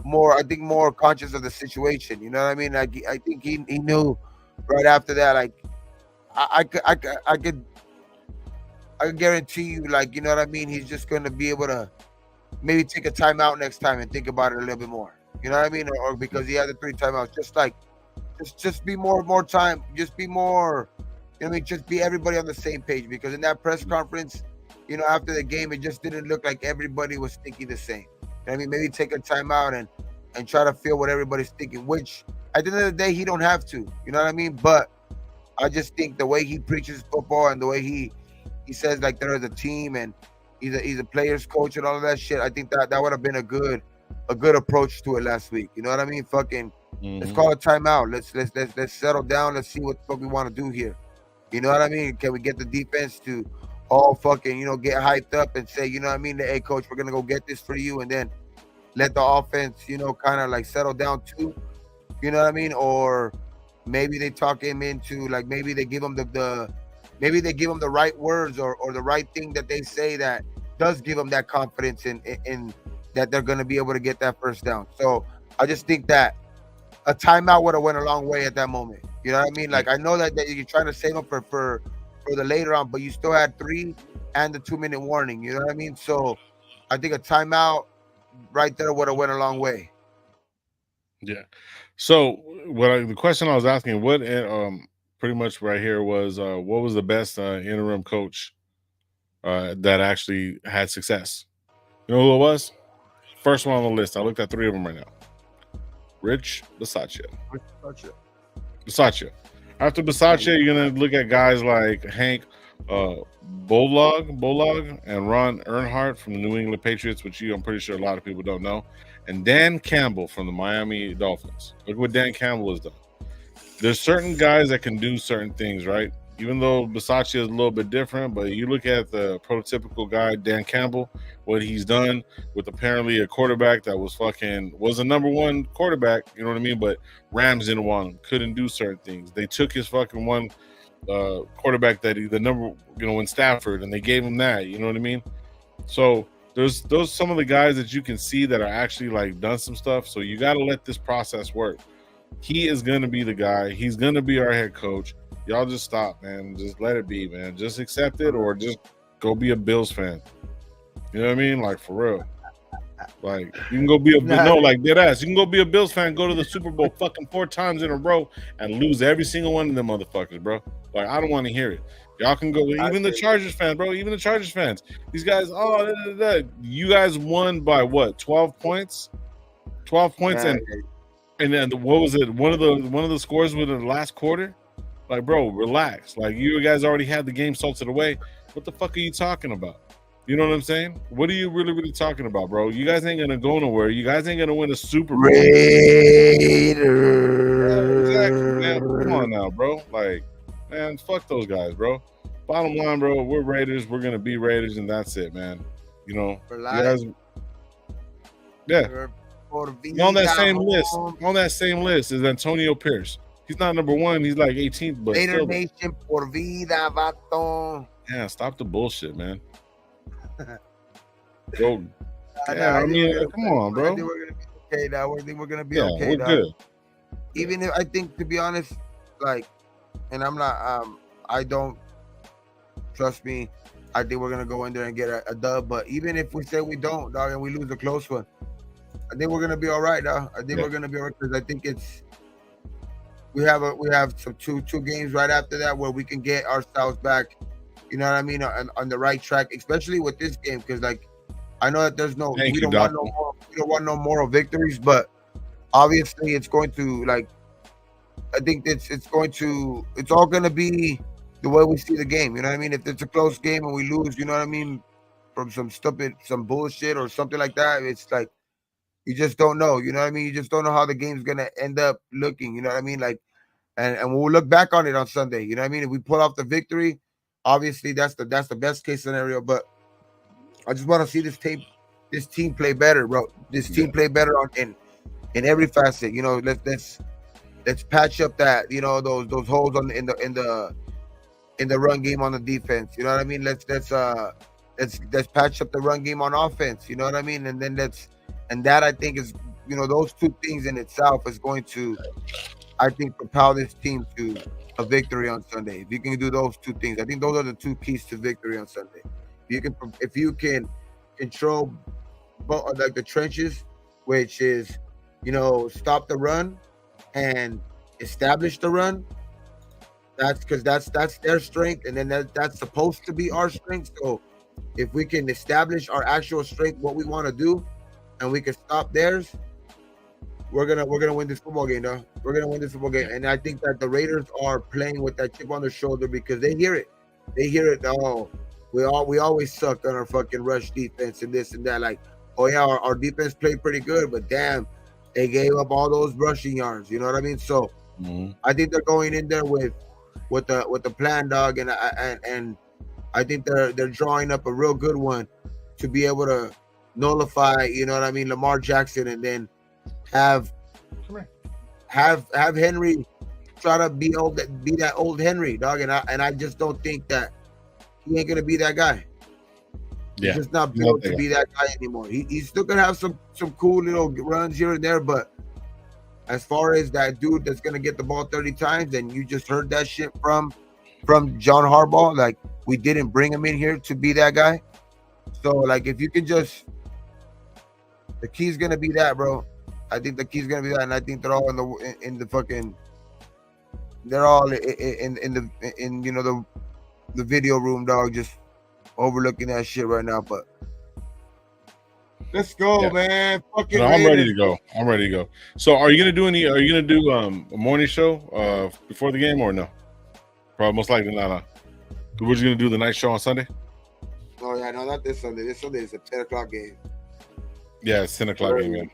more, I think, more conscious of the situation. You know what I mean? Like I think he knew right after that, like I could guarantee you, like, you know what I mean, he's just going to be able to maybe take a timeout next time and think about it a little bit more. You know what I mean? Or because he had the 3 timeouts, just be more time, just be more, you know what I mean, just be everybody on the same page. Because in that press conference, after the game, it just didn't look like everybody was thinking the same. I mean, maybe take a timeout and try to feel what everybody's thinking. Which at the end of the day, he don't have to. You know what I mean? But I just think the way he preaches football and the way he says like there is a team and he's a players coach and all of that shit. I think that would have been a good approach to it last week. You know what I mean? Fucking let's call a timeout. Let's settle down. Let's see what the fuck we want to do here. You know what I mean? Can we get the defense to all fucking, get hyped up and say, you know what I mean? Hey, coach, we're going to go get this for you. And then let the offense, kind of like settle down too. You know what I mean? Or maybe they talk him into, like, maybe they give him maybe they give him the right words or the right thing that they say that does give them that confidence in that they're going to be able to get that first down. So I just think that a timeout would have went a long way at that moment. You know what I mean? Like, I know that you're trying to save them for the later on, but you still had 3 and the 2-minute warning. You know what I mean? So I think a timeout right there would have went a long way. Yeah. So the question I was asking, what pretty much right here was what was the best interim coach that actually had success? You know who it was? First one on the list. I looked at 3 of them right now. Rich Bisaccia. After Bisaccia, you're gonna look at guys like Hank Bolog and Ron Earnhardt from the New England Patriots, which I'm pretty sure a lot of people don't know, and Dan Campbell from the Miami Dolphins. Look what Dan Campbell has done. There's certain guys that can do certain things, right? Even though Bisaccia is a little bit different, but you look at the prototypical guy, Dan Campbell, what he's done with apparently a quarterback that was a number 1 quarterback, you know what I mean? But Rams didn't want him, couldn't do certain things. They took his fucking one quarterback that in Stafford, and they gave him that, you know what I mean? So there's some of the guys that you can see that are actually like done some stuff. So you got to let this process work. He is going to be the guy. He's going to be our head coach. Y'all just stop, man. Just let it be, man. Just accept it or just go be a Bills fan. You know what I mean? Like, for real. Like, you can go be like dead ass. You can go be a Bills fan, go to the Super Bowl fucking 4 times in a row and lose every single one of them motherfuckers, bro. Like, I don't want to hear it. Y'all can go, even the Chargers fans, bro. Even the Chargers fans. These guys, you guys won by what? 12 points? 12 points, and then what was it? One of the scores was in the last quarter. Like, bro, relax. Like, you guys already had the game salted away. What the fuck are you talking about? You know what I'm saying? What are you really, really talking about, bro? You guys ain't gonna go nowhere. You guys ain't gonna win a Super Bowl. Raiders. Yeah, exactly, man. Come on now, bro. Like, man, fuck those guys, bro. Bottom line, bro, we're Raiders. We're gonna be Raiders, and that's it, man. You know, you guys, yeah. On that same list is Antonio Pierce. He's not number 1. He's like 18th, but Raider Nation por vida, vato. Yeah, stop the bullshit, man. Go. Yeah, I mean, come on, bro. I think we're gonna be okay now. I think we're gonna be okay. We're good. Even if I think, to be honest, like, and I'm not, I don't trust me. I think we're gonna go in there and get a dub. But even if we say we don't, dog, and we lose a close one, I think we're gonna be all right, dog. I think we're gonna be all right because I think we have some two games right after that where we can get ourselves back. You know what I mean, on the right track, especially with this game, because like I know that there's we don't want no moral victories, but obviously it's going to, like, I think it's all going to be the way we see the game. You know what I mean? If it's a close game and we lose, you know what I mean, from some bullshit or something like that, it's like you just don't know. You know what I mean? You just don't know how the game's going to end up looking. You know what I mean? Like, and we'll look back on it on Sunday. You know what I mean? If we pull off the victory, obviously that's the best case scenario. But I just want to see this team play better, bro. This team play better in every facet. You know, let's patch up that, you know, those holes in the run game on the defense. You know what I mean? Let's patch up the run game on offense. You know what I mean? And then that I think is, you know, those 2 things in itself is going to, I think, propel this team to a victory on Sunday. If you can do those 2 things, I think those are the 2 keys to victory on Sunday. If you can control like the trenches, which is, you know, stop the run and establish the run. That's because that's their strength, and then that's supposed to be our strength. So if we can establish our actual strength, what we want to do, and we can stop theirs, we're gonna win this football game, though. We're gonna win this football game, and I think that the Raiders are playing with that chip on their shoulder because they hear it. They hear it. Oh, we always suck on our fucking rush defense and this and that. Like, oh yeah, our defense played pretty good, but damn, they gave up all those rushing yards. You know what I mean? So I think they're going in there with the plan, dog, and I think they're drawing up a real good one to be able to nullify, you know what I mean, Lamar Jackson, and then have Henry try to be that old Henry, dog, and I just don't think that he ain't gonna be that guy. He's just not built to be that guy anymore. He's still gonna have some cool little runs here and there, but as far as that dude that's gonna get the ball 30 times, and you just heard that shit from John Harbaugh, like, we didn't bring him in here to be that guy. So like, if you can just, the key's gonna be that, bro. I think the key's gonna be that, and I think they're all in the fucking, they're all in you know, the video room, dog, just overlooking that shit right now. But let's go, man. Fucking I'm ready to go. I'm ready to go. So are you gonna do a morning show before the game or no? Probably most likely not. We're just gonna do the night show on Sunday. Oh yeah, no, not this Sunday. This Sunday is a 10 o'clock game. Yeah, it's 10 o'clock game, man.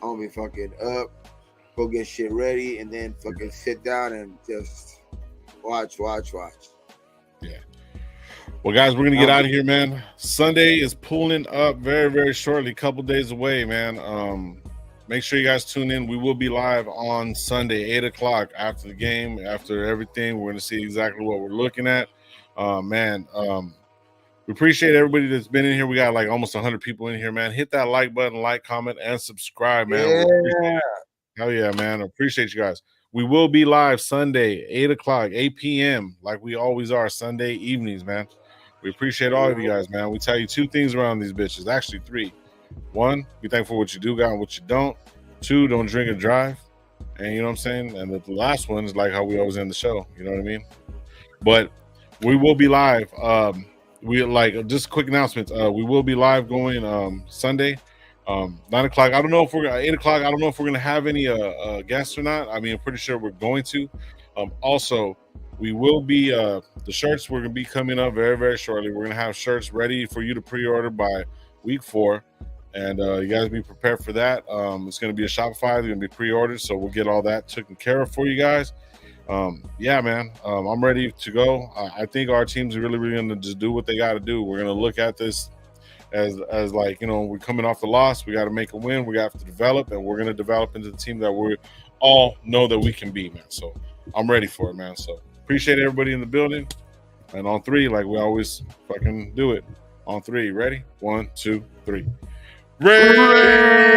I'm gonna be fucking up, go get shit ready, and then fucking sit down and just watch. Yeah. Well, guys, we're gonna get out of here, man. Sunday is pulling up very, very shortly, a couple days away, man. Make sure you guys tune in. We will be live on Sunday, 8 o'clock after the game, after everything. We're gonna see exactly what we're looking at. We appreciate everybody that's been in here. We got like almost 100 people in here, man. Hit that like button, like, comment, and subscribe, man. Yeah. Hell yeah, man. I appreciate you guys. We will be live Sunday, 8 o'clock, 8 p.m., like we always are Sunday evenings, man. We appreciate all of you guys, man. We tell you 2 things around these bitches. Actually 3. 1, be thankful for what you do got and what you don't. 2, don't drink and drive. And you know what I'm saying? And the last one is like how we always end the show. You know what I mean? But we will be live. We like just a quick announcement. We will be live going Sunday, 9 o'clock. I don't know if we're 8 o'clock. I don't know if we're gonna have any guests or not. I mean, I'm pretty sure we're going to. Also, we will be the shirts. We're gonna be coming up very, very shortly. We're gonna have shirts ready for you to pre-order by week 4, and you guys be prepared for that. It's gonna be a Shopify. They're gonna be pre-ordered, so we'll get all that taken care of for you guys. Yeah, man, I'm ready to go. I think our team's really gonna just do what they got to do. We're gonna look at this as like, you know, we're coming off the loss. We got to make a win. We got to develop, and we're gonna develop into the team that we all know that we can be, man. So I'm ready for it, man. So appreciate everybody in the building. And on 3, like we always fucking do it. On 3, ready? 1, 2, 3. Ray!